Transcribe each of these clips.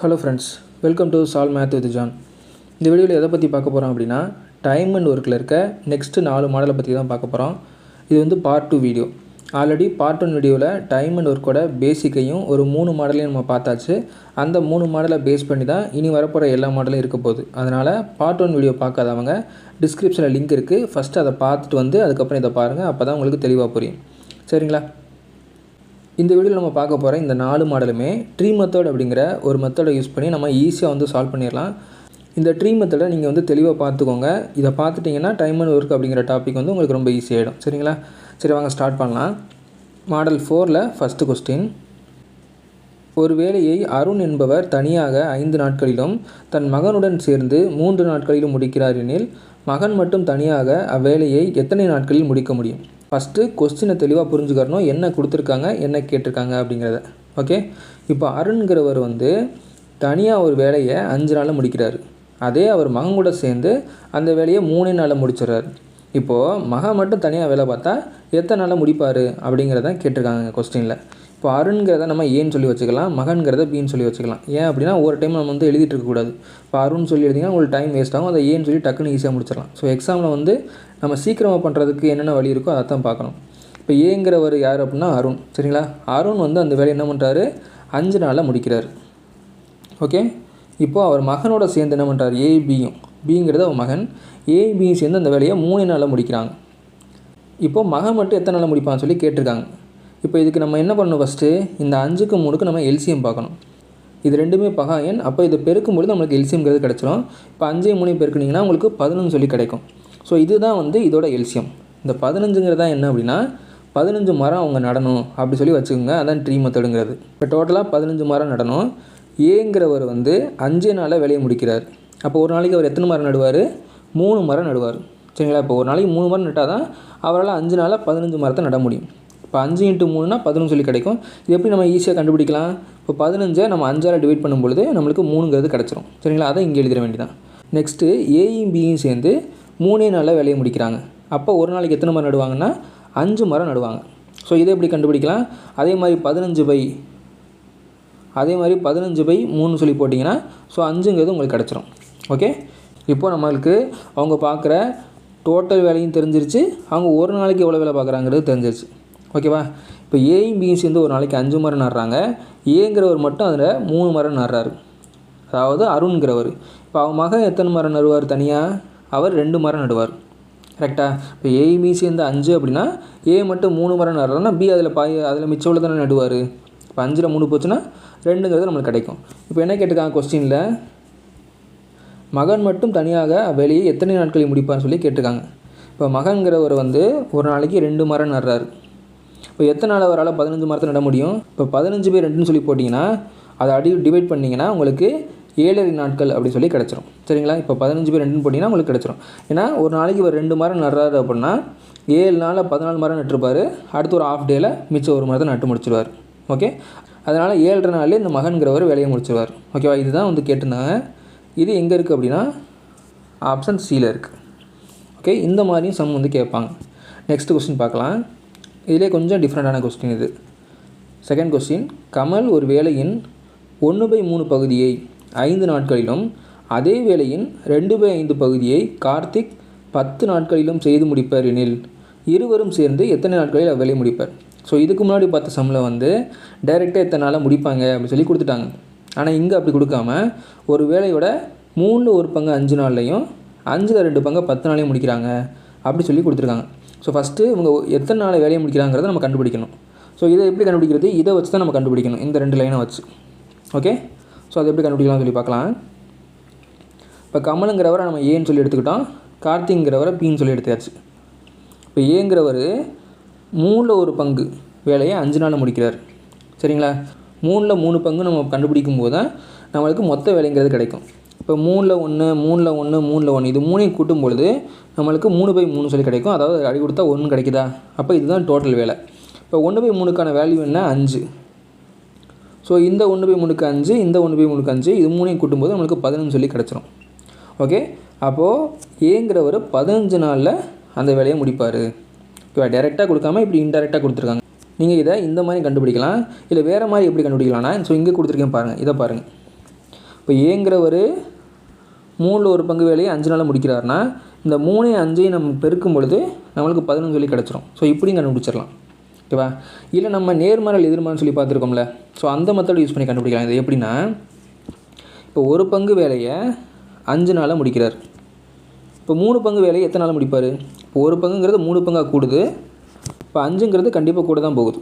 Hello friends, welcome to solve math with John. இந்த வீடியோவில் எதை பற்றி பார்க்க போகிறோம் அப்படின்னா, டைம் அண்ட் ஒர்க்கில் இருக்க நெக்ஸ்ட்டு 4 மாடலை பற்றி தான் பார்க்க போகிறோம். இது வந்து பார்ட் 2 வீடியோ. ஆல்ரெடி பார்ட் 1 வீடியோவில் டைம் அண்ட் ஒர்க்கோட பேசிக்கையும் ஒரு 3 மாடலையும் நம்ம பார்த்தாச்சு. அந்த 3 மாடலை பேஸ் பண்ணி தான் இனி வரப்போகிற எல்லா மாடலும் இருக்க போகுது. அதனால் பார்ட் 1 வீடியோ பார்க்காதவங்க டிஸ்கிரிப்ஷனில் லிங்க் இருக்குது, ஃபஸ்ட்டு அதை பார்த்துட்டு வந்து அதுக்கப்புறம் இதை பாருங்கள். அப்போ தான் உங்களுக்கு தெளிவாக புரியும். சரிங்களா? இந்த வீடியோவில் நம்ம பார்க்க போகிற இந்த 4 மாடலுமே ட்ரீ மெத்தட் அப்படிங்கிற ஒரு மெத்தடை யூஸ் பண்ணி நம்ம ஈஸியாக வந்து சால்வ் பண்ணிடலாம். இந்த ட்ரீ மெத்தடை நீங்கள் வந்து தெளிவாக பார்த்துக்கோங்க. இதை பார்த்துட்டிங்கன்னா டைம் அண்ட் ஒர்க் அப்படிங்கிற டாபிக் வந்து உங்களுக்கு ரொம்ப ஈஸியாகிடும். சரிங்களா? சரி, வாங்க ஸ்டார்ட் பண்ணலாம். மாடல் 4ல் ஃபஸ்ட்டு கொஸ்டின். ஒரு வேலையை அருண் என்பவர் தனியாக 5 நாட்களிலும் தன் மகனுடன் சேர்ந்து 3 நாட்களிலும் முடிக்கிறார் எனில், மகன் மட்டும் தனியாக அவ்வேலையை எத்தனை நாட்களில் முடிக்க முடியும்? ஃபஸ்ட்டு கொஸ்டினை தெளிவாக புரிஞ்சுக்கணும், என்ன கொடுத்துருக்காங்க, என்ன கேட்டிருக்காங்க அப்படிங்கிறத. ஓகே, இப்போ அருண்கிறவர் வந்து தனியாக ஒரு வேலையை 5 நாளில் முடிக்கிறார். அதே அவர் மகன் கூட சேர்ந்து அந்த வேலையை 3 நாளில் முடிச்சிடறாரு. இப்போது மகன் மட்டும் தனியாக வேலை பார்த்தா எத்தனை நாளில் முடிப்பார் அப்படிங்கிறதான் கேட்டிருக்காங்க கொஸ்டினில். இப்போ அருண்கிறத நம்ம ஏன்னு சொல்லி வச்சுக்கலாம், மகன்கிறத பின்னு சொல்லி வச்சுக்கலாம். ஏன் அப்படின்னா ஒரு டைம் நம்ம வந்து எழுதிட்டு இருக்கக்கூடாது. இப்போ அருண் சொல்லி எழுதிங்கன்னா உங்களுக்கு டைம் வேஸ்ட் ஆகும். அதை ஏன்னு சொல்லி டக்குன்னு ஈஸியாக முடிச்சிடலாம். ஸோ எக்ஸாமில் வந்து நம்ம சீக்கிரமாக பண்ணுறதுக்கு என்னென்ன வழி இருக்கோ அதை தான் பார்க்கணும். இப்போ ஏங்கிறவர் யார் அப்படின்னா அருண். சரிங்களா? அருண் வந்து அந்த வேலையை என்ன பண்ணுறாரு, 5 நாளில் முடிக்கிறார். ஓகே, இப்போது அவர் மகனோட சேர்ந்து என்ன பண்ணுறாரு, ஏபியும் பிங்கிறது அவர் மகன், ஏபியும் சேர்ந்து அந்த வேலையை 3 நாளில் முடிக்கிறாங்க. இப்போது மகன் மட்டும் எத்தனை நாளில் முடிப்பான்னு சொல்லி கேட்டிருக்காங்க. இப்போ இதுக்கு நம்ம என்ன பண்ணணும், ஃபஸ்ட்டு இந்த 5க்கு 3க்கு நம்ம எல்சிஎம் பார்க்கணும். இது ரெண்டுமே பகா எண். அப்போ இதை பெருக்கும்பொழுது நம்மளுக்கு எல்சிஎம்ங்கிறது கிடச்சிரும். இப்போ 5 3 பெருக்குனிங்கன்னா உங்களுக்கு 11 சொல்லி கிடைக்கும். ஸோ இதுதான் வந்து இதோட எல்சிஎம். இந்த 15ங்கிறது தான் என்ன அப்படின்னா 15 மரம் அவங்க நடணும் அப்படி சொல்லி வச்சுக்கோங்க. அதான் ட்ரீ மெத்தடுங்கிறது. இப்போ டோட்டலாக 15 மரம் நடணும். ஏங்கிறவர் வந்து 5 நாளில் வேலையை முடிக்கிறார். அப்போ ஒரு நாளைக்கு அவர் எத்தனை மரம் நடுவார், 3 மரம் நடுவார். சரிங்களா? இப்போ ஒரு நாளைக்கு 3 மரம் நட்டால் தான் அவரால் 5 நாளில் 15 மரத்தை நட முடியும். இப்போ 5 × 3னா 11 சொல்லி கிடைக்கும். இது எப்படி நம்ம ஈஸியாக கண்டுபிடிக்கலாம்? இப்போ 15 நம்ம 5ஆல் டிவைட் பண்ணும்பொழுது நம்மளுக்கு 3ங்கிறது கிடச்சிரும். சரிங்களா? அதை இங்கே எழுதிட வேண்டியதான். நெக்ஸ்ட்டு ஏயும் பியும் சேர்ந்து 3 நாளில் வேலையை முடிக்கிறாங்க. அப்போ ஒரு நாளைக்கு எத்தனை மரம் நடுவாங்கன்னா 5 மரம் நடுவாங்க. ஸோ இதை எப்படி கண்டுபிடிக்கலாம்? அதே மாதிரி 15/3 சொல்லி போட்டிங்கன்னா ஸோ 5ங்கிறது உங்களுக்கு கிடச்சிரும். ஓகே, இப்போது நம்மளுக்கு அவங்க பார்க்குற டோட்டல் வேலையும் தெரிஞ்சிருச்சு, அவங்க ஒரு நாளைக்கு எவ்வளோ வேலை பார்க்குறாங்கிறது தெரிஞ்சிருச்சு. ஓகேவா? இப்போ ஏயும் பியும் சேர்ந்து ஒரு நாளைக்கு 5 மரம் நடுறாங்க. ஏங்கிறவர் மட்டும் அதில் 3 மரம் நடுறாரு, அதாவது அருண்கிறவர். இப்போ அவங்க மகன் எத்தனை மரம் நடுவார் தனியாக? அவர் 2 மரம் நடுவார். கரெக்டாக? இப்போ ஏயும் பியும் சேர்ந்து 5 அப்படின்னா ஏ மட்டும் 3 மரம் நடுறாருன்னா பி அதில் மிச்சம் உள்ள தானே நடுவார். இப்போ 5ல் 3 போச்சுன்னா 2ங்கிறது நம்மளுக்கு கிடைக்கும். இப்போ என்ன கேட்டிருக்காங்க கொஸ்டினில், மகன் மட்டும் தனியாக வேலையை எத்தனை நாட்களில் முடிப்பார்னு சொல்லி கேட்டிருக்காங்க. இப்போ மகன்கிறவர் வந்து ஒரு நாளைக்கு 2 மரம் நடுறாரு. இப்போ எத்தனை நாள் அவரால் 15 மரத்தை நட முடியும்? இப்போ 15/2ன்னு சொல்லி போட்டிங்கன்னா அதை டிவைட் பண்ணிங்கன்னா உங்களுக்கு 7.5 நாட்கள் அப்படி சொல்லி கிடச்சிரும். சரிங்களா? இப்போ 15/2ன்னு போட்டிங்கன்னா உங்களுக்கு கிடச்சிரும். ஏன்னா ஒரு நாளைக்கு ஒரு 2 மரம் நடுறாரு அப்படின்னா 7 நாளில் 14 மரம் நட்டுருப்பார். அடுத்து ஒரு ½ டேயில் மிச்சம் ஒரு மரத்தை நட்டு முடிச்சிடுவார். ஓகே, அதனால் 7.5 நாளில் இந்த மகன்கிறவர் வேலையை முடிச்சிடுவார். ஓகேவா? இதுதான் வந்து கேட்டிருந்தாங்க. இது எங்கே இருக்குது அப்படின்னா ஆப்ஷன் சியில் இருக்குது. ஓகே, இந்த மாதிரியும் சம் வந்து கேட்பாங்க. நெக்ஸ்ட் கொஸ்டின் பார்க்கலாம். இதிலே கொஞ்சம் டிஃப்ரெண்ட்டான கொஸ்டின் இது. Second question. கமல் ஒரு வேலையின் 1/3 பகுதியை 5 நாட்களிலும் அதே வேலையின் 2/5 பகுதியை கார்த்திக் 10 நாட்களிலும் செய்து முடிப்பார் எனில், இருவரும் சேர்ந்து எத்தனை நாட்களில் அவ்வேலையை முடிப்பார்? ஸோ இதுக்கு முன்னாடி பார்த்த சம்மில் வந்து டைரெக்டாக எத்தனை நாளாக முடிப்பாங்க அப்படின்னு சொல்லி கொடுத்துட்டாங்க. ஆனால் இங்கே அப்படி கொடுக்காம ஒரு வேலையோட 3/1 5 நாள்லையும் 5/2 10 நாளையும் முடிக்கிறாங்க அப்படி சொல்லி கொடுத்துருக்காங்க. ஸோ ஃபஸ்ட்டு இவங்க எத்தனை நாள் வேலையை முடிக்கிறாங்கிறத நம்ம கண்டுபிடிக்கணும். ஸோ இதை எப்படி கண்டுபிடிக்கிறது? இதை வச்சு தான் நம்ம கண்டுபிடிக்கணும், இந்த 2 லைனை வச்சு. ஓகே, ஸோ அதை எப்படி கண்டுபிடிக்கலாம்னு சொல்லி பார்க்கலாம். இப்போ கமலுங்கிறவரை நம்ம ஏன்னு சொல்லி எடுத்துக்கிட்டோம், கார்த்திங்கிறவரை பின்னு சொல்லி எடுத்தாச்சு. இப்போ ஏங்கிறவர் 3/1 வேலையை 5 நாளில் முடிக்கிறார். சரிங்களா? 3/3 நம்ம கண்டுபிடிக்கும் போது தான் நம்மளுக்கு மொத்த வேலைங்கிறது கிடைக்கும். இப்போ 3/1 3/1 3/1 இது 3ஐயும் கூட்டும் பொழுது நம்மளுக்கு 3/3 சொல்லி கிடைக்கும். அதாவது அடி கொடுத்தா 1 கிடைக்குதா? அப்போ இதுதான் டோட்டல் வேலை. இப்போ 1/3க்கான வேல்யூ என்ன? 5. ஸோ இந்த 1/3க்கு 5, இந்த 1/3க்கு 5, இது 3ஐயும் கூட்டும்போது நம்மளுக்கு 15 சொல்லி கிடச்சிரும். ஓகே, அப்போது ஏங்கிறவர் 15 நாளில் அந்த வேலையை முடிப்பார். ஓகேவா? டைரெக்டாக கொடுக்காம இப்படி இன்டெரக்டாக கொடுத்துருக்காங்க. நீங்கள் இதை இந்த மாதிரி கண்டுபிடிக்கலாம், இல்லை வேறு மாதிரி எப்படி கண்டுபிடிக்கலாம்னா, ஸோ இங்கே கொடுத்துருக்கேன் பாருங்கள், இதை பாருங்கள். இப்போ ஏங்கிறவர் 3 ஒரு பங்கு வேலையை 5 நாளில் முடிக்கிறாருன்னா இந்த 3 5 நம்ம பெருக்கும் பொழுது நம்மளுக்கு 11 சொல்லி கிடச்சிரும். ஸோ இப்படியும் கண்டுபிடிச்சிடலாம். ஓகேவா? இல்லை நம்ம நேர்மாறல் எதிர்மாறல் சொல்லி பார்த்துருக்கோம்ல, ஸோ அந்த மெத்தட் யூஸ் பண்ணி கண்டுபிடிக்கலாம். இது எப்படின்னா, இப்போ ஒரு பங்கு வேலையை 5 நாளில் முடிக்கிறார். இப்போ 3 பங்கு வேலையை எத்தனை நாளில் முடிப்பார்? இப்போ ஒரு பங்குங்கிறது 3 பங்காக கூடுது. இப்போ 5ங்கிறது கண்டிப்பாக கூட தான் போகுது.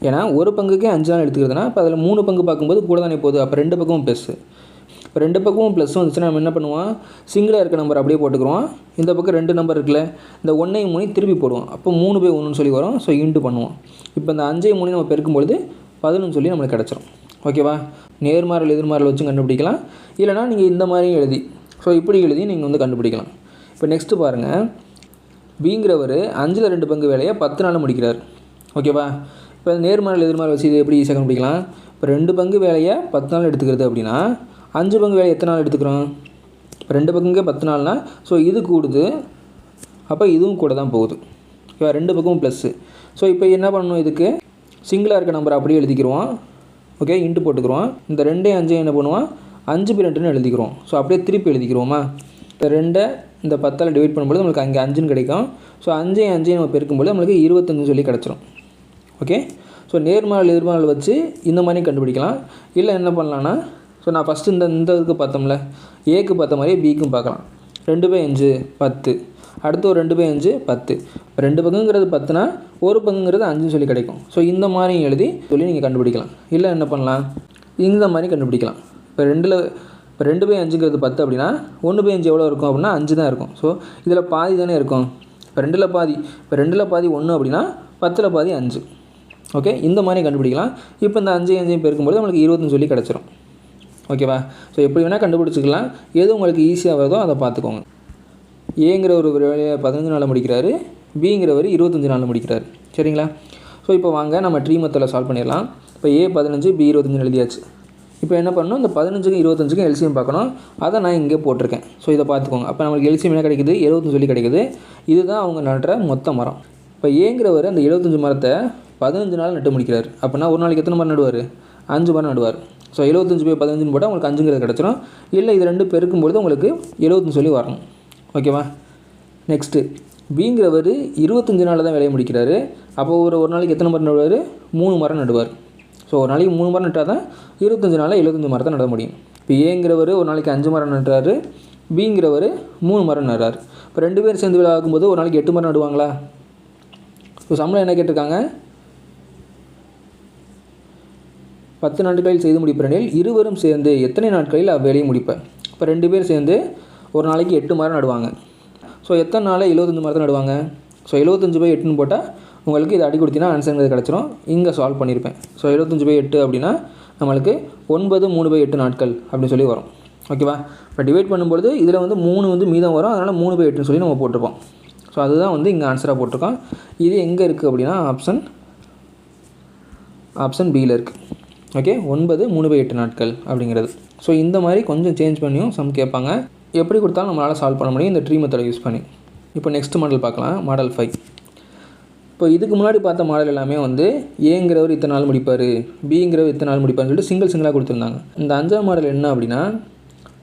ஏன்னா ஒரு பங்குக்கே 5 நாள் எடுத்துக்கிறதுனா இப்போ அதில் 3 பங்கு பார்க்கும்போது கூட தானே போகுது. அப்போ 2 பக்கமும் ப்ளஸ்ஸு. இப்போ 2 பக்கமும் ப்ளஸ் வந்துச்சுன்னா நம்ம என்ன பண்ணுவோம், சிங்கிளாக இருக்க நம்பர் அப்படியே போட்டுக்கிறோம். இந்த பக்கம் 2 நம்பர் இருக்குல்ல, இந்த 1ஐயும் 3 திருப்பி போடுவோம். அப்போ 3/1ன்னு சொல்லி வரும். ஸோ இன்ட்டு பண்ணுவோம். இப்போ இந்த 5ஐயும் 3 நம்ம பெருக்கும்பொழுது 11 சொல்லி நம்மளுக்கு கிடச்சிரும். ஓகேவா? நேர்மாறல் எதிர்மாறல் வச்சு கண்டுபிடிக்கலாம். இல்லைனா நீங்கள் இந்த மாதிரியும் எழுதி, ஸோ இப்படி எழுதி நீங்கள் வந்து கண்டுபிடிக்கலாம். இப்போ நெக்ஸ்ட்டு பாருங்கள், பிங்கிறவர் 5ல் 2 பங்கு வேலையை 10 நாளில் முடிக்கிறார். ஓகேவா? இப்போ நேர்மாறல் எதிர்மாறல் வச்சு இது எப்படி ஈஸியாக கண்டுபிடிக்கலாம்? இப்போ 2 பங்கு வேலையை 10 நாள் எடுத்துக்கிறது அப்படின்னா 5 பங்கு வேலையை எத்தனை நாள் எடுத்துக்கிறோம்? இப்போ 2 பங்குக்கே 10 நாள்னா ஸோ இது கூடுது, அப்போ இதுவும் கூட தான் போகுது. ஓகேவா? 2 பக்கமும் ப்ளஸ்ஸு. ஸோ இப்போ என்ன பண்ணணும், இதுக்கு சிங்கிளாக இருக்க நம்பர் அப்படியே எழுதிக்கிறோம். ஓகே, இன்ட்டு போட்டுக்கிறோம். இந்த 2 5 என்ன பண்ணுவோம், 5/2ன்னு எழுதிக்கிறோம். ஸோ அப்படியே திருப்பி எழுதிக்கிறோமா? இப்போ 2 இந்த 10ஆல் டிவைட் பண்ணும்போது நம்மளுக்கு அங்கே 5ன்னு கிடைக்கும். ஸோ 5 நம்ம பெருக்கும்போது நம்மளுக்கு 25 சொல்லி கிடச்சிரும். ஓகே, ஸோ நேர்மாறல் எதிர்மாறல் வச்சு இந்த மாதிரி கண்டுபிடிக்கலாம். இல்லை என்ன பண்ணலான்னா, ஸோ நான் ஃபஸ்ட்டு இந்த இதுக்கு பார்த்தோம்ல, ஏக்கு பார்த்த மாதிரியே பிக்கும் பார்க்கலாம். 2/5 10, அடுத்து ஒரு 2/5 10. 2 பங்குங்கிறது 10னா ஒரு பங்குங்கிறது 5ன்னு சொல்லி கிடைக்கும். ஸோ இந்த மாதிரி எழுதி சொல்லி நீங்கள் கண்டுபிடிக்கலாம். இல்லை என்ன பண்ணலாம், இந்த மாதிரி கண்டுபிடிக்கலாம். இப்போ 2/5ங்கிறது 10 அப்படின்னா 1/5 எவ்வளோ இருக்கும் அப்படின்னா 5 தான் இருக்கும். ஸோ இதில் பாதி தானே இருக்கும். இப்போ 2ல் பாதி, இப்போ 2ல் பாதி 1 அப்படின்னா 10ல் பாதி 5. ஓகே, இந்த மாதிரி கண்டுபிடிக்கலாம். இப்போ இந்த 5 பெருக்கும்போது நம்மளுக்கு 25 சொல்லி கிடச்சிரும். ஓகேவா? ஸோ எப்படி வேணால் கண்டுபிடிச்சிக்கலாம். எது உங்களுக்கு ஈஸியாக வருதோ அதை பார்த்துக்கோங்க. ஏங்கிற ஒரு வேலையை 15 நாளில் முடிக்கிறாரு, பிங்கிறவர் 25 நாளில் முடிக்கிறாரு. சரிங்களா? ஸோ இப்போ வாங்க நம்ம ட்ரீ மெத்தடில் சால்வ் பண்ணிடலாம். இப்போ A 15 B 25 எழுதியாச்சு. இப்போ என்ன பண்ணணும், இந்த 15க்கும் 25க்கும் எல்சிஎம் பார்க்கணும். அதை நான் இங்கே போட்டிருக்கேன். ஸோ இதை பார்த்துக்கோங்க. அப்போ நம்மளுக்கு எல்சிஎம் என்ன கிடைக்குது, 75 சொல்லி கிடைக்குது. இதுதான் அவங்க நடுற மொத்த மரம். இப்போ ஏங்கிறவர் அந்த 75 மரத்தை 15 நாள் நட்டு முடிக்கிறார். அப்படின்னா ஒரு நாளைக்கு எத்தனை மரம் நடுவார், 5 மரம் நடுவார். ஸோ 75/15 போட்டால் உங்களுக்கு 5ங்கிறது கிடச்சிரும். இல்லை இது 2 பெருக்கும்பொழுது உங்களுக்கு 75 சொல்லி வரணும். ஓகேவா? நெக்ஸ்ட்டு பிங்கிறவர் 25 நாளில் தான் வேலையை முடிக்கிறாரு. அப்போ ஒரு நாளைக்கு எத்தனை மரம் நடுவார், 3 மரம் நடுவார். ஸோ ஒரு நாளைக்கு 3 மரம் நட்டால் தான் 25 நாளில் 75 மரத்தை நட முடியும். இப்போ ஏங்கிறவர் ஒரு நாளைக்கு 5 மரம் நடுறாரு, பிங்கிறவர் 3 மரம் நடுறாரு. இப்போ 2 பேர் சேர்ந்து வேலை ஆகும்போது ஒரு நாளைக்கு 8 மரம் நடுவாங்களா? ஸோ சம்பளம் என்ன கேட்டிருக்காங்க, 10 நாட்களில் செய்து முடிப்பெனில் இருவரும் சேர்ந்து எத்தனை நாட்களில் அவ்வேலையை முடிப்பேன்? இப்போ 2 பேர் சேர்ந்து ஒரு நாளைக்கு 8 மரம் நடுவாங்க. ஸோ எத்தனை நாளில் 75 மரத்தை நடுவாங்க? ஸோ 75/8ன்னு போட்டால் உங்களுக்கு இது அடி கொடுத்தீங்கன்னா ஆன்சருங்கிறது கிடச்சிரும். இங்கே சால்வ் பண்ணியிருப்பேன். ஸோ 75/8 அப்படின்னா நம்மளுக்கு 9 3/8 நாட்கள் அப்படின்னு சொல்லி வரும். ஓகேவா? இப்போ டிவைட் பண்ணும்பொழுது இதில் வந்து 3 வந்து மீதம் வரும். அதனால் 3/8ன்னு சொல்லி நம்ம போட்டிருப்போம். ஸோ அதுதான் வந்து இங்கே ஆன்சராக போட்டிருக்கோம். இது எங்கே இருக்குது அப்படின்னா ஆப்ஷன் பியில் இருக்குது. ஓகே, 9 3/8 நாட்கள் அப்படிங்கிறது. ஸோ இந்த மாதிரி கொஞ்சம் சேஞ்ச் பண்ணியும் சம் கேட்பாங்க. எப்படி கொடுத்தாலும் நம்மளால் சால்வ் பண்ண முடியும் இந்த ட்ரீ மெத்தடை யூஸ் பண்ணி. இப்போ நெக்ஸ்ட் மாடல் பார்க்கலாம், மாடல் 5. இப்போ இதுக்கு முன்னாடி பார்த்த மாடல் எல்லாமே வந்து ஏங்கிறவர் இத்தனை நாள் முடிப்பார், பிங்கிறவர் இத்தனை நாள் முடிப்பார்னு சொல்லிட்டு சிங்கிளாக கொடுத்துருந்தாங்க. இந்த 5ஆம் மாடல் என்ன அப்படின்னா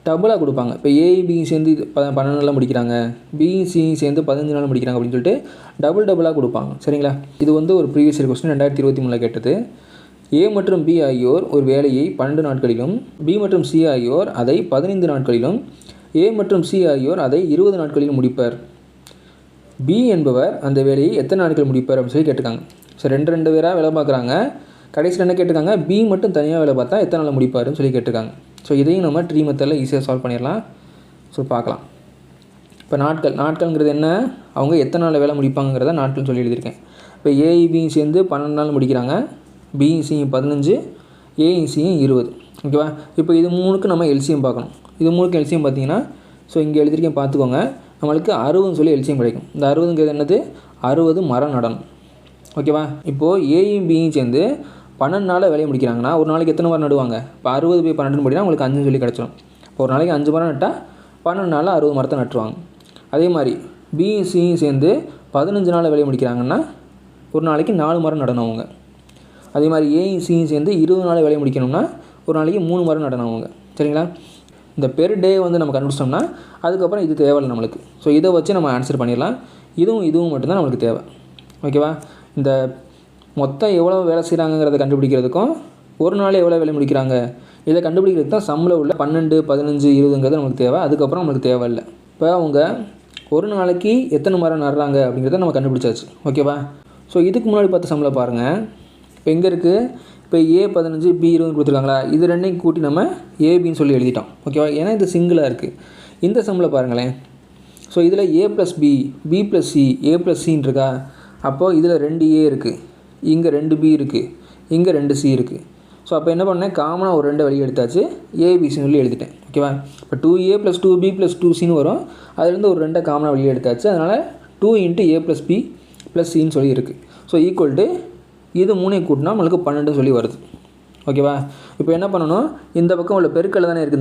டபுளாக கொடுப்பாங்க. இப்போ ஏபியும் சேர்ந்து 12 நாளில் முடிக்கிறாங்க, பிசியும் சேர்ந்து 15 நாள் முடிக்கிறாங்க அப்படின்னு சொல்லிட்டு டபுளாக கொடுப்பாங்க. சரிங்களா? இது வந்து ஒரு ப்ரீவியஸ் இயர் கொஸ்டின் 2023 கேட்டது. ஏ மற்றும் பி ஆகியோர் ஒரு வேலையை 12 நாட்களிலும், பி மற்றும் சி ஆகியோர் அதை 15 நாட்களிலும், ஏ மற்றும் சி ஆகியோர் அதை 20 நாட்களிலும் முடிப்பர். பி என்பவர் அந்த வேலையை எத்தனை நாட்கள் முடிப்பார் அப்படின்னு சொல்லி கேட்டிருக்காங்க. ஸோ 2 பேராக வேலை பார்க்குறாங்க. கடைசியில் என்ன கேட்டிருக்காங்க, பி மட்டும் தனியாக வேலை பார்த்தா எத்தனை நாள் முடிப்பாருன்னு சொல்லி கேட்டிருக்காங்க. ஸோ இதையும் நம்ம ட்ரீ மெத்தடில் ஈஸியாக சால்வ் பண்ணிடலாம். ஸோ பார்க்கலாம். இப்போ நாட்கள்ங்கிறது என்ன, அவங்க எத்தனை நாள் வேலை முடிப்பாங்கிறத நாட்கள் சொல்லி எழுதியிருக்கேன். இப்போ ஏபியும் சேர்ந்து 12 நாள் முடிக்கிறாங்க, பிசியும் 15, ஏசியும் 20. ஓகேவா? இப்போ இது 3க்கு நம்ம எல்சிஎம் பார்க்கணும். இது 3க்கு எல்சிஎம் பார்த்தீங்கன்னா, ஸோ இங்கே எழுதியிருக்கேன் பார்த்துக்கோங்க, நம்மளுக்கு 60 சொல்லி எல்சிஎம் கிடைக்கும். இந்த 60ங்கிறது என்னது, 60 மரம் நடணும். ஓகேவா? இப்போது ஏயும் பியும் சேர்ந்து 12 நாளில் வேலையை முடிக்கிறாங்கன்னா ஒரு நாளைக்கு எத்தனை மரம் நடுவாங்க? இப்போ 60/12 படினா உங்களுக்கு 5 சொல்லி கிடச்சிடும். இப்போ ஒரு நாளைக்கு 5 மரம் நட்டால் 12 நாளில் 60 மரத்தை நட்டுருவாங்க. அதே மாதிரி பிசியும் சேர்ந்து 15 நாளில் வேலையை முடிக்கிறாங்கன்னா ஒரு நாளைக்கு 4 மரம் நடணும் அவங்க. அதே மாதிரி ஏசியும் சேர்ந்து 20 நாளில் வேலையை முடிக்கணும்னா ஒரு நாளைக்கு 3 மரம் நடணும் அவங்க. சரிங்களா? இந்த பெர் டே வந்து நம்ம கண்டுபிடிச்சோம்னா அதுக்கப்புறம் இது தேவையில்லை நம்மளுக்கு. ஸோ இதை வச்சு நம்ம ஆன்சர் பண்ணிடலாம். இதுவும் மட்டும்தான் நம்மளுக்கு தேவை. ஓகேவா? இந்த மொத்தம் எவ்வளோ வேலை செய்கிறாங்கிறத கண்டுபிடிக்கிறதுக்கும் ஒரு நாள் எவ்வளோ வேலை முடிக்கிறாங்க இதை கண்டுபிடிக்கிறதுக்கு தான் சம்மில் உள்ள 12, 15, 20ங்கிறது நம்மளுக்கு தேவை. அதுக்கப்புறம் நம்மளுக்கு தேவையில்லை. இப்போ அவங்க ஒரு நாளைக்கு எத்தனை மரம் நடுறாங்க அப்படிங்கிறத நம்ம கண்டுபிடிச்சாச்சு. ஓகேவா? ஸோ இதுக்கு முன்னாடி பார்த்த சம்மில் பாருங்கள். இப்போ எங்கே இருக்குது? இப்போ A15 B20 கொடுத்துருக்காங்களா? இது ரெண்டையும் கூட்டி நம்ம ஏபின்னு சொல்லி எழுதிட்டோம். ஓகேவா? ஏன்னா இது சிங்கிளாக இருக்குது. இந்த சம்மில் பாருங்களேன். ஸோ இதில் A + B, B + C, A + Cன்னு இருக்கா? அப்போது இதில் 2A இருக்குது, இங்கே 2B இருக்குது, இங்கே 2C இருக்குது. ஸோ அப்போ என்ன பண்ணேன்? காமனாக ஒரு 2 வெளியே எடுத்தாச்சு, ஏபிசின்னு சொல்லி எழுதிட்டேன். ஓகேவா? இப்போ 2A + 2B + 2Cன்னு வரும். அதுலேருந்து ஒரு 2 காமனாக வெளியே எடுத்தாச்சு. அதனால் 2 × A + B + Cன்னு சொல்லி இருக்குது. ஸோ ஈக்குவல் டு இது 3 கூட்டினா நம்மளுக்கு 12 சொல்லி வருது. ஓகேவா? இப்போ என்ன பண்ணணும்? இந்த பக்கம் உள்ள பெருக்கல் தானே இருக்குது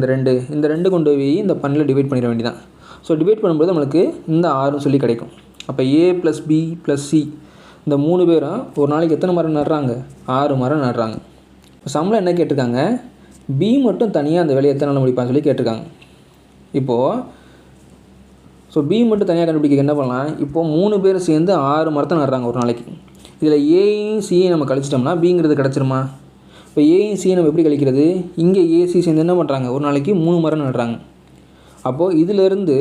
இந்த 2 கொண்டு போய் இந்த 12 டிவைட் பண்ணிட வேண்டியதான். ஸோ டிவைட் பண்ணும்போது நம்மளுக்கு இந்த 6 சொல்லி கிடைக்கும். அப்போ A + B + C இந்த 3 பேரும் ஒரு நாளைக்கு எத்தனை மரம் நடுறாங்க? 6 மரம் நடுறாங்க. இப்போ சம்மில் என்ன கேட்டிருக்காங்க? B மட்டும் தனியாக அந்த வேலையை எத்தனை நாள் முடிப்பான்னு சொல்லி கேட்டிருக்காங்க. இப்போது ஸோ B மட்டும் தனியாக கண்டுபிடிக்க என்ன பண்ணலாம்? இப்போது 3 பேர் சேர்ந்து 6 மரத்தை நடுறாங்க ஒரு நாளைக்கு. இதில் Aயும் Cயும் நம்ம கழிச்சிட்டோம்னா Bங்கிறது கிடச்சிருமா? இப்போ Aயும் Cயும் நம்ம எப்படி கழிக்கிறது? இங்கே AC சேர்ந்து என்ன பண்ணுறாங்க? ஒரு நாளைக்கு 3 மரம் நடுறாங்க. அப்போது இதிலேருந்து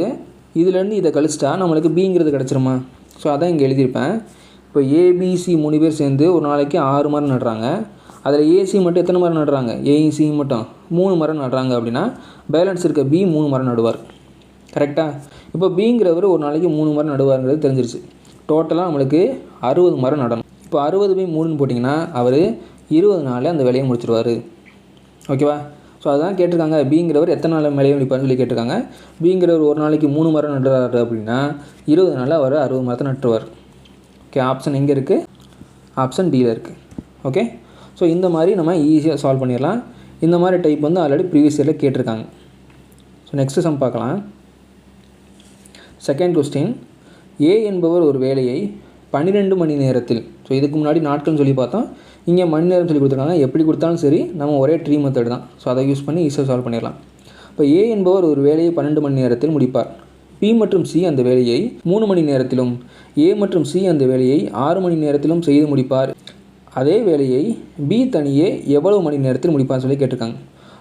இதை கழிச்சிட்டா நம்மளுக்கு Bங்கிறது கிடச்சிருமா? ஸோ அதான் இங்கே எழுதியிருப்பேன். இப்போ ABC 3 பேர் சேர்ந்து ஒரு நாளைக்கு 6 மரம் நடுறாங்க. அதில் AC மட்டும் எத்தனை மரம் நடுறாங்க? Aயும் Cயும் மட்டும் 3 மரம் நடுறாங்க. அப்படின்னா பேலன்ஸ் இருக்க B 3 மரம் நடுவார். கரெக்டாக? இப்போ Bங்கிறவர் ஒரு நாளைக்கு 3 மரம் நடுவாருங்கிறது தெரிஞ்சிருச்சு. டோட்டலாக நம்மளுக்கு 60 மரம் நடணும். இப்போ 60/3ன்னு போட்டிங்கன்னா அவர் 20 நாளில் அந்த வேலையை முடிச்சிடுவார். ஓகேவா? ஸோ அதுதான் கேட்டிருக்காங்க. Bங்கிறவர் எத்தனை நாள் வேலையை முடிப்பார்னு சொல்லி கேட்டிருக்காங்க. Bங்கிறவர் ஒரு நாளைக்கு 3 மரம் நடுறாரு அப்படின்னா 20 நாளில் அவர் 60 மரத்தை நட்டுருவார். ஓகே, ஆப்ஷன் எங்கே இருக்குது? ஆப்ஷன் Dயில் இருக்குது. ஓகே, ஸோ இந்த மாதிரி நம்ம ஈஸியாக சால்வ் பண்ணிடலாம். இந்த மாதிரி டைப் வந்து ஆல்ரெடி ப்ரீவியஸ் இயரில் கேட்டிருக்காங்க. ஸோ நெக்ஸ்ட்டு சம் பார்க்கலாம். Second question. A என்பவர் ஒரு வேலையை 12 மணி நேரத்தில், ஸோ இதுக்கு முன்னாடி நாட்கள்னு சொல்லி பார்த்தோம், இங்கே மணி நேரம் சொல்லி கொடுத்துருக்காங்க. எப்படி கொடுத்தாலும் சரி நம்ம ஒரே ட்ரீ மெத்தட் தான். ஸோ அதை யூஸ் பண்ணி ஈஸியாக சால்வ் பண்ணிடலாம். இப்போ A என்பவர் ஒரு வேலையை 12 மணி நேரத்தில் முடிப்பார். B மற்றும் C அந்த வேலையை 3 மணி நேரத்திலும் A மற்றும் C அந்த வேலையை 6 மணி நேரத்திலும் செய்து முடிப்பார். அதே வேலையை B தனியே எவ்வளவு மணி நேரத்தில் முடிப்பார்னு சொல்லி கேட்டிருக்காங்க.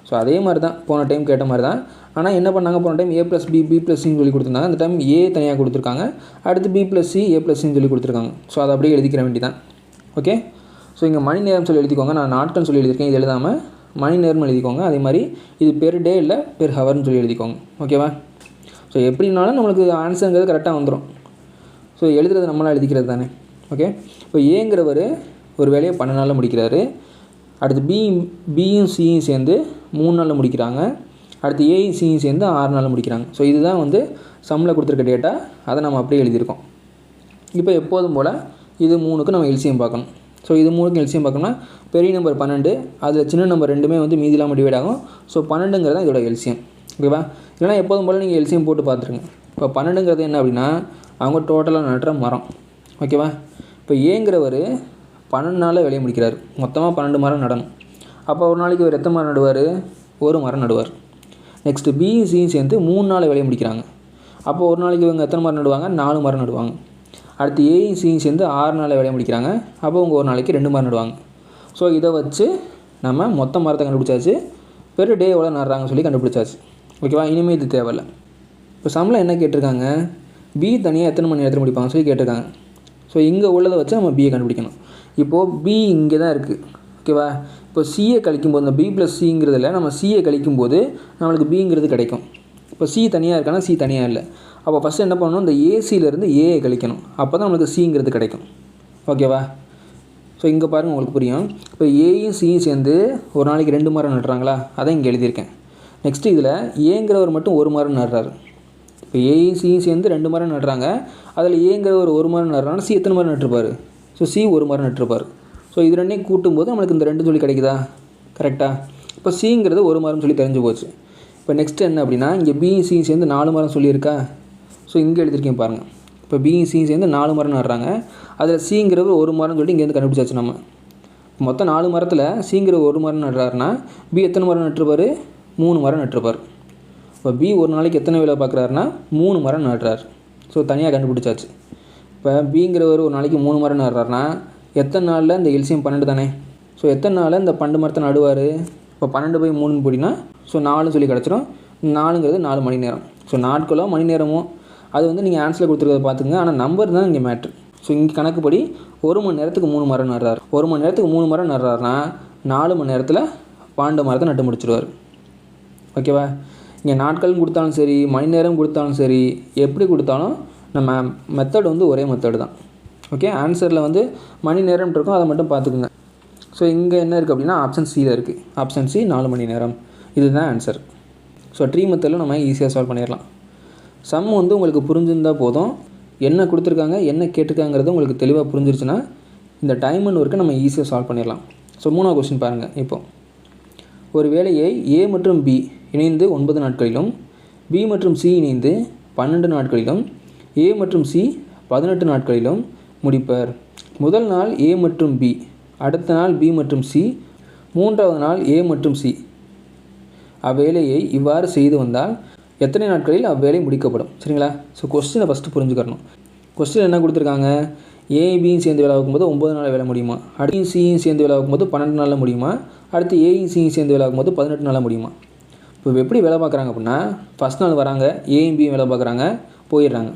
ஸோ அதே மாதிரி தான் போன டைம் கேட்ட மாதிரி தான். ஆனால் என்ன பண்ணாங்க? போன டைம் A + B, B + Cன்னு சொல்லி கொடுத்துருந்தாங்க. அந்த டைம் A தனியாக கொடுத்துருக்காங்க. அடுத்து B + C, A + Cன்னு சொல்லி கொடுத்துருக்காங்க. ஸோ அதை அப்படியே எழுதிக்கிற வேண்டியதான். ஓகே, ஸோ இங்கே மணி நேரம் சொல்லி எழுதிக்கோங்க. நான் நாட்கள் சொல்லி எழுதியிருக்கேன். இது எழுதாமல் மணி நேரம் எழுதிக்கோங்க. அதே மாதிரி இது பெர் டே இல்லை பெர் ஹவர்னு சொல்லி எழுதிக்கோங்க. ஓகேவா? ஸோ எப்படினாலும் நம்மளுக்கு ஆன்சருங்கிறது கரெக்டாக வந்துடும். ஸோ எழுதுறது நம்மளாம் எழுதிக்கிறது தானே. ஓகே, இப்போ Aங்கிறவர் ஒரு வேலையை 12 நாளில் முடிக்கிறாரு. அடுத்து Bயும் Cயும் சேர்ந்து 3 நாளில் முடிக்கிறாங்க. அடுத்து Aயும் Cயும் சேர்ந்து 6 நாளில் முடிக்கிறாங்க. ஸோ இதுதான் வந்து சம்மில் கொடுத்துருக்க டேட்டா. அதை நம்ம அப்படியே எழுதியிருக்கோம். இப்போ எப்போதும் போல் இது 3க்கு நம்ம எல்சிஎம் பார்க்கணும். ஸோ இது 3க்கு எல்சிஎம் பார்க்கணும்னா பெரிய நம்பர் 12, அதில் சின்ன நம்பர் 2மே வந்து மீதி இல்லாமல் டிவைட் ஆகும். ஸோ 12ங்கிறது தான் இதோட எல்சிஎம். ஓகேவா? இல்லைனா எப்போதும் போல் நீங்கள் எல்சிஎம் போட்டு பார்த்துருங்க. இப்போ 12ங்கிறது என்ன அப்படின்னா அவங்க டோட்டலாக நடுற மரம். ஓகேவா? இப்போ Aங்கிறவர் 12 நாளில் வேலையை முடிக்கிறார். மொத்தமாக 12 மரம் நடணும். அப்போ ஒரு நாளைக்கு அவர் எத்தனை மரம் நடுவார்? 1 மரம் நடுவார். நெக்ஸ்ட்டு Bயும் Cயும் சேர்ந்து 3 நாளில் வேலையை முடிக்கிறாங்க. அப்போ ஒரு நாளைக்கு இவங்க எத்தனை மரம் நடுவாங்க? 4 மரம் நடுவாங்க. அடுத்து Aயும் Cயும் சேர்ந்து 6 நாளில் வேலையை முடிக்கிறாங்க. அப்போ அவங்க ஒரு நாளைக்கு 2 மரம் நடுவாங்க. ஸோ இதை வச்சு நம்ம மொத்த மரத்தை கண்டுபிடிச்சாச்சு. பெர் டே எவ்வளோ நடுறாங்கன்னு சொல்லி கண்டுபிடிச்சாச்சு. ஓகேவா? இனிமேல் இது தேவையில்லை. இப்போ சம்மில் என்ன கேட்டிருக்காங்க? B தனியாக எத்தனை மணி நேரத்தில் முடிப்பாங்கன்னு சொல்லி கேட்டிருக்காங்க. ஸோ இங்கே உள்ளதை வச்சு நம்ம Bயை கண்டுபிடிக்கணும். இப்போது B இங்கே தான் இருக்குது. ஓகேவா? இப்போ Cயை கழிக்கும்போது இந்த B + Cங்கிறதுல நம்ம Cயை கழிக்கும்போது நம்மளுக்கு Bங்கிறது கிடைக்கும். இப்போ C தனியாக இருக்கானா? C தனியாக இல்லை. அப்போ ஃபஸ்ட்டு என்ன பண்ணணும்? இந்த ACலேருந்து Aயை கழிக்கணும். அப்போ தான் நம்மளுக்கு Cங்கிறது கிடைக்கும். ஓகேவா? ஸோ இங்கே பாருங்கள், உங்களுக்கு புரியும். இப்போ Aயும் Cயும் சேர்ந்து ஒரு நாளைக்கு 2 மரம் நடுறாங்களா? அதை இங்கே எழுதியிருக்கேன். நெக்ஸ்ட்டு இதில் Aங்கிறவர் மட்டும் 1 மரம் நடுறாரு. இப்போ Aயும் Cயும் சேர்ந்து 2 மரம் நடுறாங்க. அதில் Aங்கிறவர் 1 மரம் நடுறாங்கன்னா C எத்தனை மரம் நட்டுருப்பார்? ஸோ C 1 மரம் நட்டுருப்பார். ஸோ இது ரெண்டையும் கூட்டும்போது நம்மளுக்கு இந்த 2 சொல்லி கிடைக்குதா? கரெக்டாக? இப்போ Cங்கிறது 1 மரம் சொல்லி தெரிஞ்சு போச்சு. இப்போ நெக்ஸ்ட்டு என்ன அப்படின்னா இங்கே Bயும் Cயும் சேர்ந்து 4 மரம் சொல்லியிருக்கா? ஸோ இங்கே எழுதியிருக்கேன் பாருங்கள். இப்போ Bயும் Cயும் சேர்ந்து 4 மரம் நடுறாங்க. அதில் Cங்கிறவர் 1 மரம் சொல்லிட்டு இங்கேருந்து கண்டுபிடிச்சாச்சு நம்ம. மொத்தம் 4 மரத்தில் Cங்கிற 1 மரம் நடுறாருன்னா B எத்தனை மரம் நட்டுருப்பார்? 3 மரம் நட்டுருப்பார். இப்போ பி ஒரு நாளைக்கு எத்தனை வேலை பார்க்குறாருன்னா 3 மரம் நடுறாரு. ஸோ தனியாக கண்டுபிடிச்சாச்சு. இப்போ பிங்கிறவர் ஒரு நாளைக்கு 3 மரம் நடுறாருனா எத்தனை நாளில் இந்த எல்சிஎம் 12 தானே. ஸோ எத்தனை நாளில் இந்த 12 மரத்தை நடுவார்? இப்போ 12/3 போட்டிங்கன்னா ஸோ 4 சொல்லி கிடச்சிரும். 4ங்கிறது 4 மணி நேரம். ஸோ நாட்களோ மணி நேரமோ அது வந்து நீங்கள் ஆன்சரில் கொடுத்துருக்கத பார்த்துங்க. ஆனால் நம்பர் தான் இங்கே மேட்ரு. ஸோ இங்கே கணக்குப்படி 1 மணி நேரத்துக்கு 3 மரம் நடுறாரு. 1 மணி நேரத்துக்கு 3 மரம் நடுறாருனா 4 மணி நேரத்தில் 12 மரத்தை நட்டு முடிச்சிடுவார். ஓகேவா? இங்கே நாட்களும் கொடுத்தாலும் சரி, மணி நேரம் கொடுத்தாலும் சரி, எப்படி கொடுத்தாலும் நம்ம மெத்தட் வந்து ஒரே மெத்தடு தான். ஓகே, ஆன்சரில் வந்து மணி நேரம் இருக்கும், அதை மட்டும் பார்த்துக்குங்க. ஸோ இங்கே என்ன இருக்குது அப்படின்னா ஆப்ஷன் சியில் இருக்குது. ஆப்ஷன் சி 4 மணி நேரம். இதுதான் ஆன்சர். ஸோ ட்ரீ மெத்தடில் நம்ம ஈஸியாக சால்வ் பண்ணிடலாம். சம் வந்து உங்களுக்கு புரிஞ்சிருந்தால் போதும். என்ன கொடுத்துருக்காங்க, என்ன கேட்டிருக்காங்கிறது உங்களுக்கு தெளிவாக புரிஞ்சிருச்சுன்னா இந்த டைம் அண்ட் ஒர்க்கை நம்ம ஈஸியாக சால்வ் பண்ணிடலாம். ஸோ 3வது கொஸ்டின் பாருங்கள். இப்போது ஒரு வேலையை ஏ மற்றும் பி இணைந்து 9 நாட்களிலும், பி மற்றும் சி இணைந்து 12 நாட்களிலும், ஏ மற்றும் சி 18 நாட்களிலும் முடிப்பர். முதல் நாள் ஏ மற்றும் பி, அடுத்த நாள் பி மற்றும் சி, 3வது நாள் ஏ மற்றும் சி அவ்வேலையை இவ்வாறு செய்து வந்தால் எத்தனை நாட்களில் அவ்வேலை முடிக்கப்படும்? சரிங்களா? ஸோ கொஸ்டினை ஃபஸ்ட்டு புரிஞ்சுக்கணும். கொஸ்டின் என்ன கொடுத்துருக்காங்க? ஏபியும் சேர்ந்து வேலை ஆகும்போது 9 நாளில் வேலை முடியுமா? அடுத்து சியும் சேர்ந்து வேலை ஆகும்போது 12 நாளில் முடியுமா? அடுத்து ஏயும் சியும் சேர்ந்து வேலை ஆகும்போது 18 நாளில் முடியுமா? இப்போ எப்படி வேலை பார்க்குறாங்க அப்படின்னா, ஃபஸ்ட் நாள் வராங்க, ஏயும் பியும் வேலை பார்க்குறாங்க, போயிடுறாங்க.